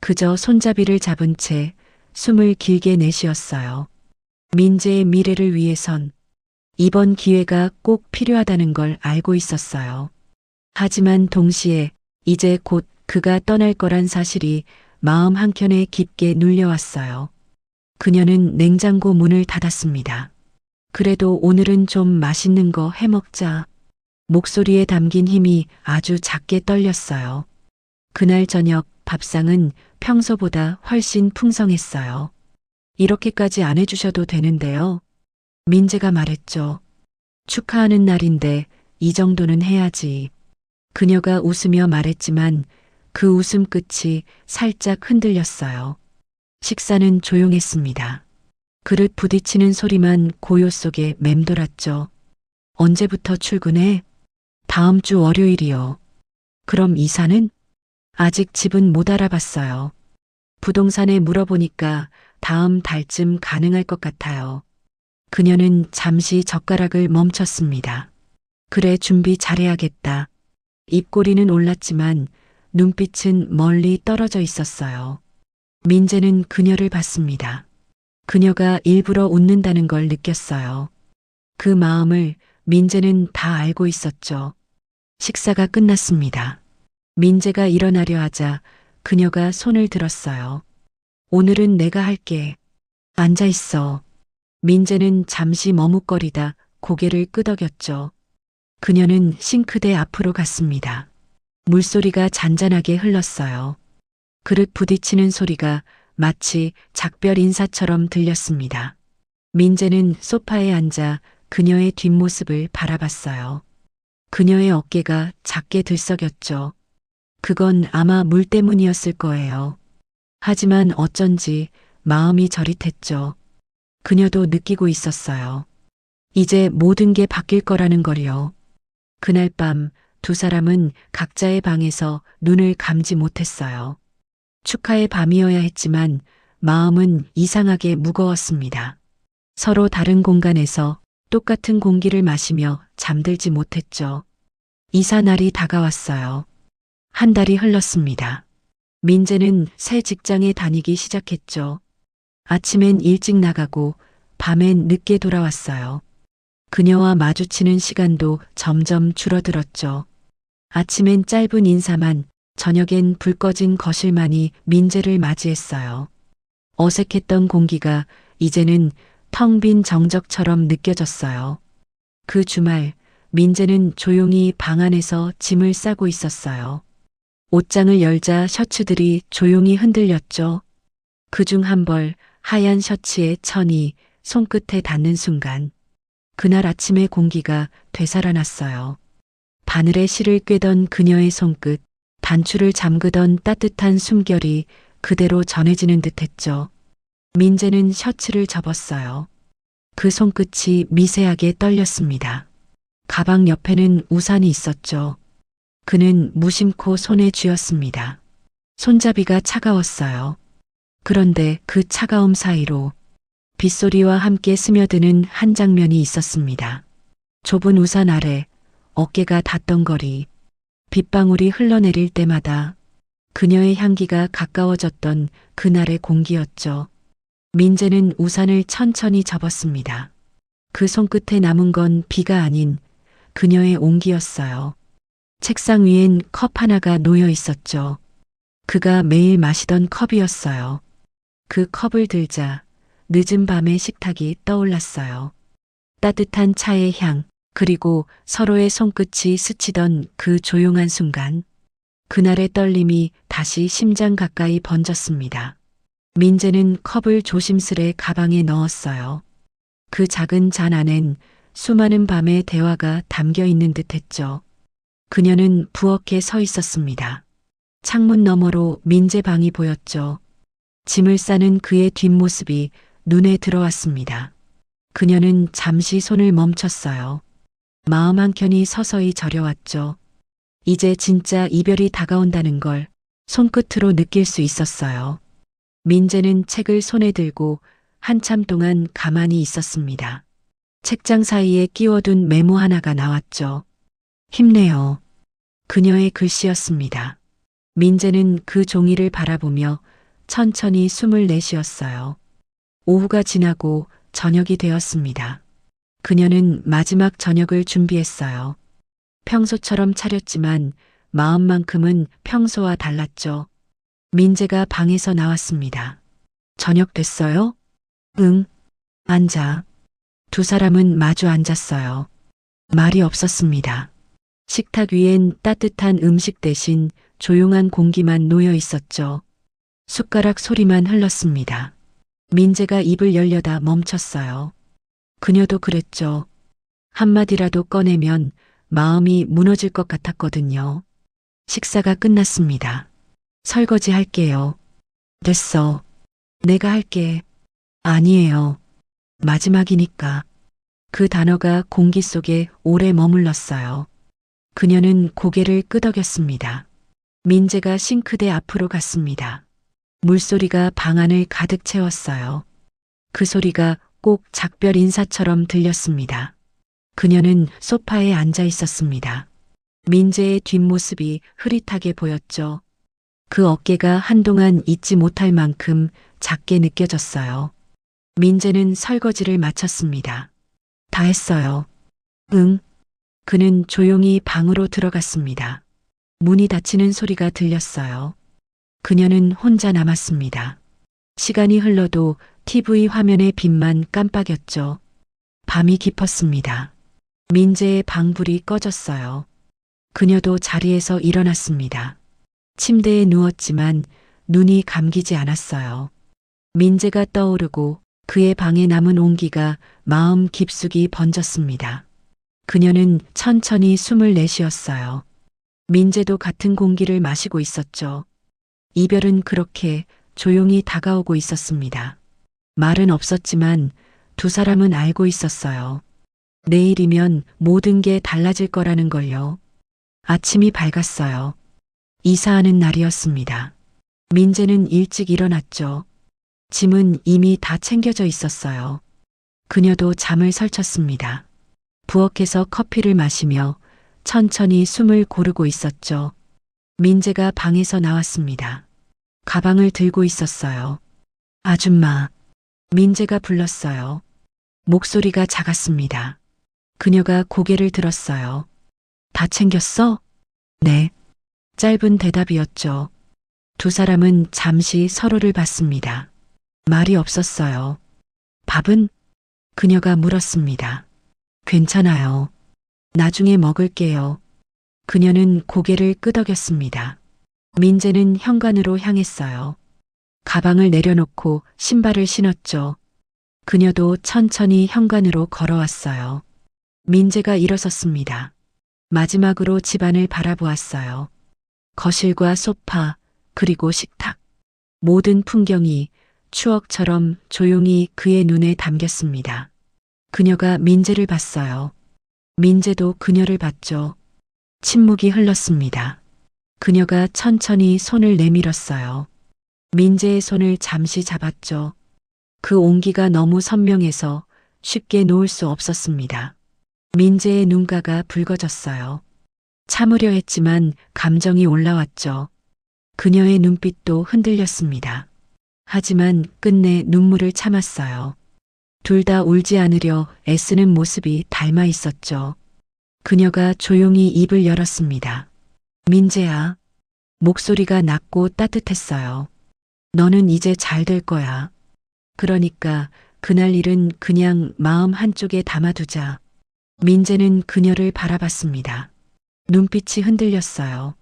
그저 손잡이를 잡은 채 숨을 길게 내쉬었어요. 민재의 미래를 위해선 이번 기회가 꼭 필요하다는 걸 알고 있었어요. 하지만 동시에 이제 곧 그가 떠날 거란 사실이 마음 한켠에 깊게 눌려왔어요. 그녀는 냉장고 문을 닫았습니다. 그래도 오늘은 좀 맛있는 거 해먹자. 목소리에 담긴 힘이 아주 작게 떨렸어요. 그날 저녁 밥상은 평소보다 훨씬 풍성했어요. 이렇게까지 안 해주셔도 되는데요. 민재가 말했죠. 축하하는 날인데 이 정도는 해야지. 그녀가 웃으며 말했지만 그 웃음 끝이 살짝 흔들렸어요. 식사는 조용했습니다. 그릇 부딪히는 소리만 고요 속에 맴돌았죠. 언제부터 출근해? 다음 주 월요일이요. 그럼 이사는? 아직 집은 못 알아봤어요. 부동산에 물어보니까 다음 달쯤 가능할 것 같아요. 그녀는 잠시 젓가락을 멈췄습니다. 그래, 준비 잘해야겠다. 입꼬리는 올랐지만 눈빛은 멀리 떨어져 있었어요. 민재는 그녀를 봤습니다. 그녀가 일부러 웃는다는 걸 느꼈어요. 그 마음을 민재는 다 알고 있었죠. 식사가 끝났습니다. 민재가 일어나려 하자 그녀가 손을 들었어요. 오늘은 내가 할게. 앉아 있어. 민재는 잠시 머뭇거리다 고개를 끄덕였죠. 그녀는 싱크대 앞으로 갔습니다. 물소리가 잔잔하게 흘렀어요. 그릇 부딪히는 소리가 마치 작별 인사처럼 들렸습니다. 민재는 소파에 앉아 그녀의 뒷모습을 바라봤어요. 그녀의 어깨가 작게 들썩였죠. 그건 아마 물 때문이었을 거예요. 하지만 어쩐지 마음이 저릿했죠. 그녀도 느끼고 있었어요. 이제 모든 게 바뀔 거라는 걸요. 그날 밤 두 사람은 각자의 방에서 눈을 감지 못했어요. 축하의 밤이어야 했지만 마음은 이상하게 무거웠습니다. 서로 다른 공간에서 똑같은 공기를 마시며 잠들지 못했죠. 이사 날이 다가왔어요. 한 달이 흘렀습니다. 민재는 새 직장에 다니기 시작했죠. 아침엔 일찍 나가고 밤엔 늦게 돌아왔어요. 그녀와 마주치는 시간도 점점 줄어들었죠. 아침엔 짧은 인사만, 저녁엔 불 꺼진 거실만이 민재를 맞이했어요. 어색했던 공기가 이제는 텅 빈 정적처럼 느껴졌어요. 그 주말 민재는 조용히 방 안에서 짐을 싸고 있었어요. 옷장을 열자 셔츠들이 조용히 흔들렸죠. 그중 한 벌 하얀 셔츠의 천이 손끝에 닿는 순간 그날 아침의 공기가 되살아났어요. 바늘에 실을 꿰던 그녀의 손끝, 단추를 잠그던 따뜻한 숨결이 그대로 전해지는 듯했죠. 민재는 셔츠를 접었어요. 그 손끝이 미세하게 떨렸습니다. 가방 옆에는 우산이 있었죠. 그는 무심코 손에 쥐었습니다. 손잡이가 차가웠어요. 그런데 그 차가움 사이로 빗소리와 함께 스며드는 한 장면이 있었습니다. 좁은 우산 아래 어깨가 닿던 거리, 빗방울이 흘러내릴 때마다 그녀의 향기가 가까워졌던 그날의 공기였죠. 민재는 우산을 천천히 접었습니다. 그 손끝에 남은 건 비가 아닌 그녀의 온기였어요. 책상 위엔 컵 하나가 놓여 있었죠. 그가 매일 마시던 컵이었어요. 그 컵을 들자 늦은 밤의 식탁이 떠올랐어요. 따뜻한 차의 향, 그리고 서로의 손끝이 스치던 그 조용한 순간, 그날의 떨림이 다시 심장 가까이 번졌습니다. 민재는 컵을 조심스레 가방에 넣었어요. 그 작은 잔 안엔 수많은 밤의 대화가 담겨 있는 듯했죠. 그녀는 부엌에 서 있었습니다. 창문 너머로 민재 방이 보였죠. 짐을 싸는 그의 뒷모습이 눈에 들어왔습니다. 그녀는 잠시 손을 멈췄어요. 마음 한켠이 서서히 저려왔죠. 이제 진짜 이별이 다가온다는 걸 손끝으로 느낄 수 있었어요. 민재는 책을 손에 들고 한참 동안 가만히 있었습니다. 책장 사이에 끼워둔 메모 하나가 나왔죠. 힘내요. 그녀의 글씨였습니다. 민재는 그 종이를 바라보며 천천히 숨을 내쉬었어요. 오후가 지나고 저녁이 되었습니다. 그녀는 마지막 저녁을 준비했어요. 평소처럼 차렸지만 마음만큼은 평소와 달랐죠. 민재가 방에서 나왔습니다. 저녁 됐어요? 응. 앉아. 두 사람은 마주 앉았어요. 말이 없었습니다. 식탁 위엔 따뜻한 음식 대신 조용한 공기만 놓여 있었죠. 숟가락 소리만 흘렀습니다. 민재가 입을 열려다 멈췄어요. 그녀도 그랬죠. 한마디라도 꺼내면 마음이 무너질 것 같았거든요. 식사가 끝났습니다. 설거지 할게요. 됐어. 내가 할게. 아니에요. 마지막이니까. 그 단어가 공기 속에 오래 머물렀어요. 그녀는 고개를 끄덕였습니다. 민재가 싱크대 앞으로 갔습니다. 물소리가 방 안을 가득 채웠어요. 그 소리가 꼭 작별 인사처럼 들렸습니다. 그녀는 소파에 앉아 있었습니다. 민재의 뒷모습이 흐릿하게 보였죠. 그 어깨가 한동안 잊지 못할 만큼 작게 느껴졌어요. 민재는 설거지를 마쳤습니다. 다 했어요. 응. 그는 조용히 방으로 들어갔습니다. 문이 닫히는 소리가 들렸어요. 그녀는 혼자 남았습니다. 시간이 흘러도 TV 화면의 빛만 깜빡였죠. 밤이 깊었습니다. 민재의 방불이 꺼졌어요. 그녀도 자리에서 일어났습니다. 침대에 누웠지만 눈이 감기지 않았어요. 민재가 떠오르고 그의 방에 남은 온기가 마음 깊숙이 번졌습니다. 그녀는 천천히 숨을 내쉬었어요. 민재도 같은 공기를 마시고 있었죠. 이별은 그렇게 조용히 다가오고 있었습니다. 말은 없었지만 두 사람은 알고 있었어요. 내일이면 모든 게 달라질 거라는 걸요. 아침이 밝았어요. 이사하는 날이었습니다. 민재는 일찍 일어났죠. 짐은 이미 다 챙겨져 있었어요. 그녀도 잠을 설쳤습니다. 부엌에서 커피를 마시며 천천히 숨을 고르고 있었죠. 민재가 방에서 나왔습니다. 가방을 들고 있었어요. 아줌마. 민재가 불렀어요. 목소리가 작았습니다. 그녀가 고개를 들었어요. 다 챙겼어? 네. 짧은 대답이었죠. 두 사람은 잠시 서로를 봤습니다. 말이 없었어요. 밥은? 그녀가 물었습니다. 괜찮아요. 나중에 먹을게요. 그녀는 고개를 끄덕였습니다. 민재는 현관으로 향했어요. 가방을 내려놓고 신발을 신었죠. 그녀도 천천히 현관으로 걸어왔어요. 민재가 일어섰습니다. 마지막으로 집안을 바라보았어요. 거실과 소파, 그리고 식탁. 모든 풍경이 추억처럼 조용히 그의 눈에 담겼습니다. 그녀가 민재를 봤어요. 민재도 그녀를 봤죠. 침묵이 흘렀습니다. 그녀가 천천히 손을 내밀었어요. 민재의 손을 잠시 잡았죠. 그 온기가 너무 선명해서 쉽게 놓을 수 없었습니다. 민재의 눈가가 붉어졌어요. 참으려 했지만 감정이 올라왔죠. 그녀의 눈빛도 흔들렸습니다. 하지만 끝내 눈물을 참았어요. 둘 다 울지 않으려 애쓰는 모습이 닮아 있었죠. 그녀가 조용히 입을 열었습니다. 민재야. 목소리가 낮고 따뜻했어요. 너는 이제 잘 될 거야. 그러니까 그날 일은 그냥 마음 한쪽에 담아두자. 민재는 그녀를 바라봤습니다. 눈빛이 흔들렸어요.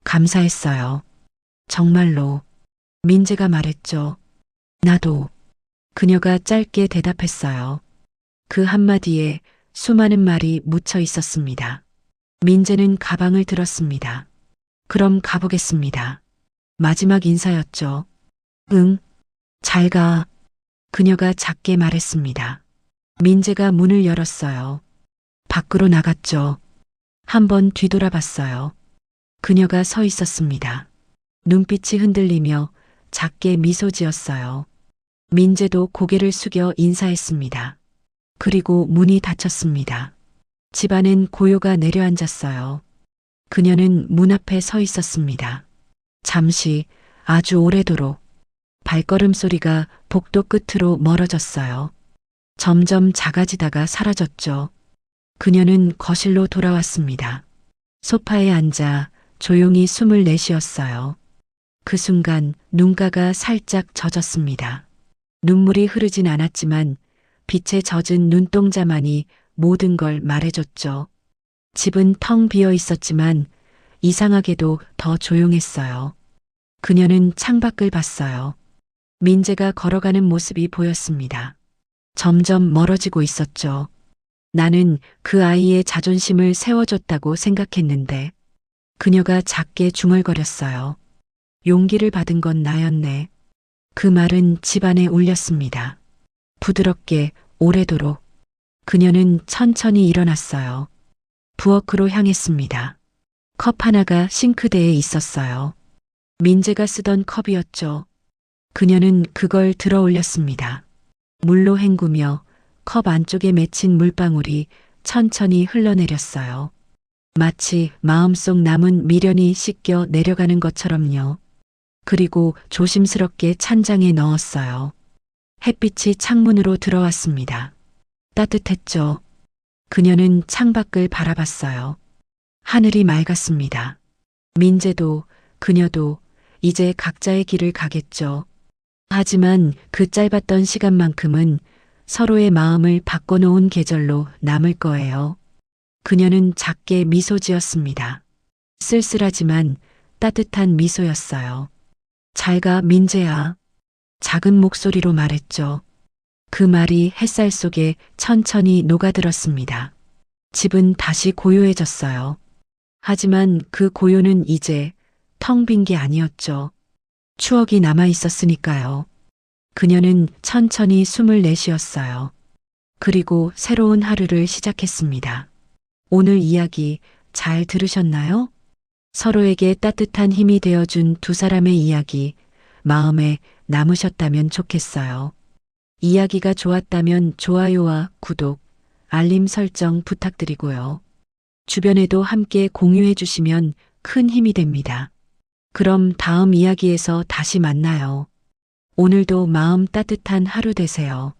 감사했어요. 정말로. 민재가 말했죠. 나도. 그녀가 짧게 대답했어요. 그 한마디에 수많은 말이 묻혀 있었습니다. 민재는 가방을 들었습니다. 그럼 가보겠습니다. 마지막 인사였죠. 응. 잘 가. 그녀가 작게 말했습니다. 민재가 문을 열었어요. 밖으로 나갔죠. 한번 뒤돌아봤어요. 그녀가 서 있었습니다. 눈빛이 흔들리며 작게 미소 지었어요. 민재도 고개를 숙여 인사했습니다. 그리고 문이 닫혔습니다. 집안엔 고요가 내려앉았어요. 그녀는 문 앞에 서 있었습니다. 잠시, 아주 오래도록. 발걸음 소리가 복도 끝으로 멀어졌어요. 점점 작아지다가 사라졌죠. 그녀는 거실로 돌아왔습니다. 소파에 앉아 조용히 숨을 내쉬었어요. 그 순간 눈가가 살짝 젖었습니다. 눈물이 흐르진 않았지만 빛에 젖은 눈동자만이 모든 걸 말해줬죠. 집은 텅 비어 있었지만 이상하게도 더 조용했어요. 그녀는 창밖을 봤어요. 민재가 걸어가는 모습이 보였습니다. 점점 멀어지고 있었죠. 나는 그 아이의 자존심을 세워줬다고 생각했는데 그녀가 작게 중얼거렸어요. 용기를 받은 건 나였네. 그 말은 집안에 울렸습니다. 부드럽게 오래도록. 그녀는 천천히 일어났어요. 부엌으로 향했습니다. 컵 하나가 싱크대에 있었어요. 민재가 쓰던 컵이었죠. 그녀는 그걸 들어 올렸습니다. 물로 헹구며 컵 안쪽에 맺힌 물방울이 천천히 흘러내렸어요. 마치 마음속 남은 미련이 씻겨 내려가는 것처럼요. 그리고 조심스럽게 찬장에 넣었어요. 햇빛이 창문으로 들어왔습니다. 따뜻했죠. 그녀는 창밖을 바라봤어요. 하늘이 맑았습니다. 민재도 그녀도 이제 각자의 길을 가겠죠. 하지만 그 짧았던 시간만큼은 서로의 마음을 바꿔놓은 계절로 남을 거예요. 그녀는 작게 미소 지었습니다. 쓸쓸하지만 따뜻한 미소였어요. 잘 가, 민재야. 작은 목소리로 말했죠. 그 말이 햇살 속에 천천히 녹아들었습니다. 집은 다시 고요해졌어요. 하지만 그 고요는 이제 텅 빈 게 아니었죠. 추억이 남아 있었으니까요. 그녀는 천천히 숨을 내쉬었어요. 그리고 새로운 하루를 시작했습니다. 오늘 이야기 잘 들으셨나요? 서로에게 따뜻한 힘이 되어준 두 사람의 이야기, 마음에 남으셨다면 좋겠어요. 이야기가 좋았다면 좋아요와 구독, 알림 설정 부탁드리고요. 주변에도 함께 공유해 주시면 큰 힘이 됩니다. 그럼 다음 이야기에서 다시 만나요. 오늘도 마음 따뜻한 하루 되세요.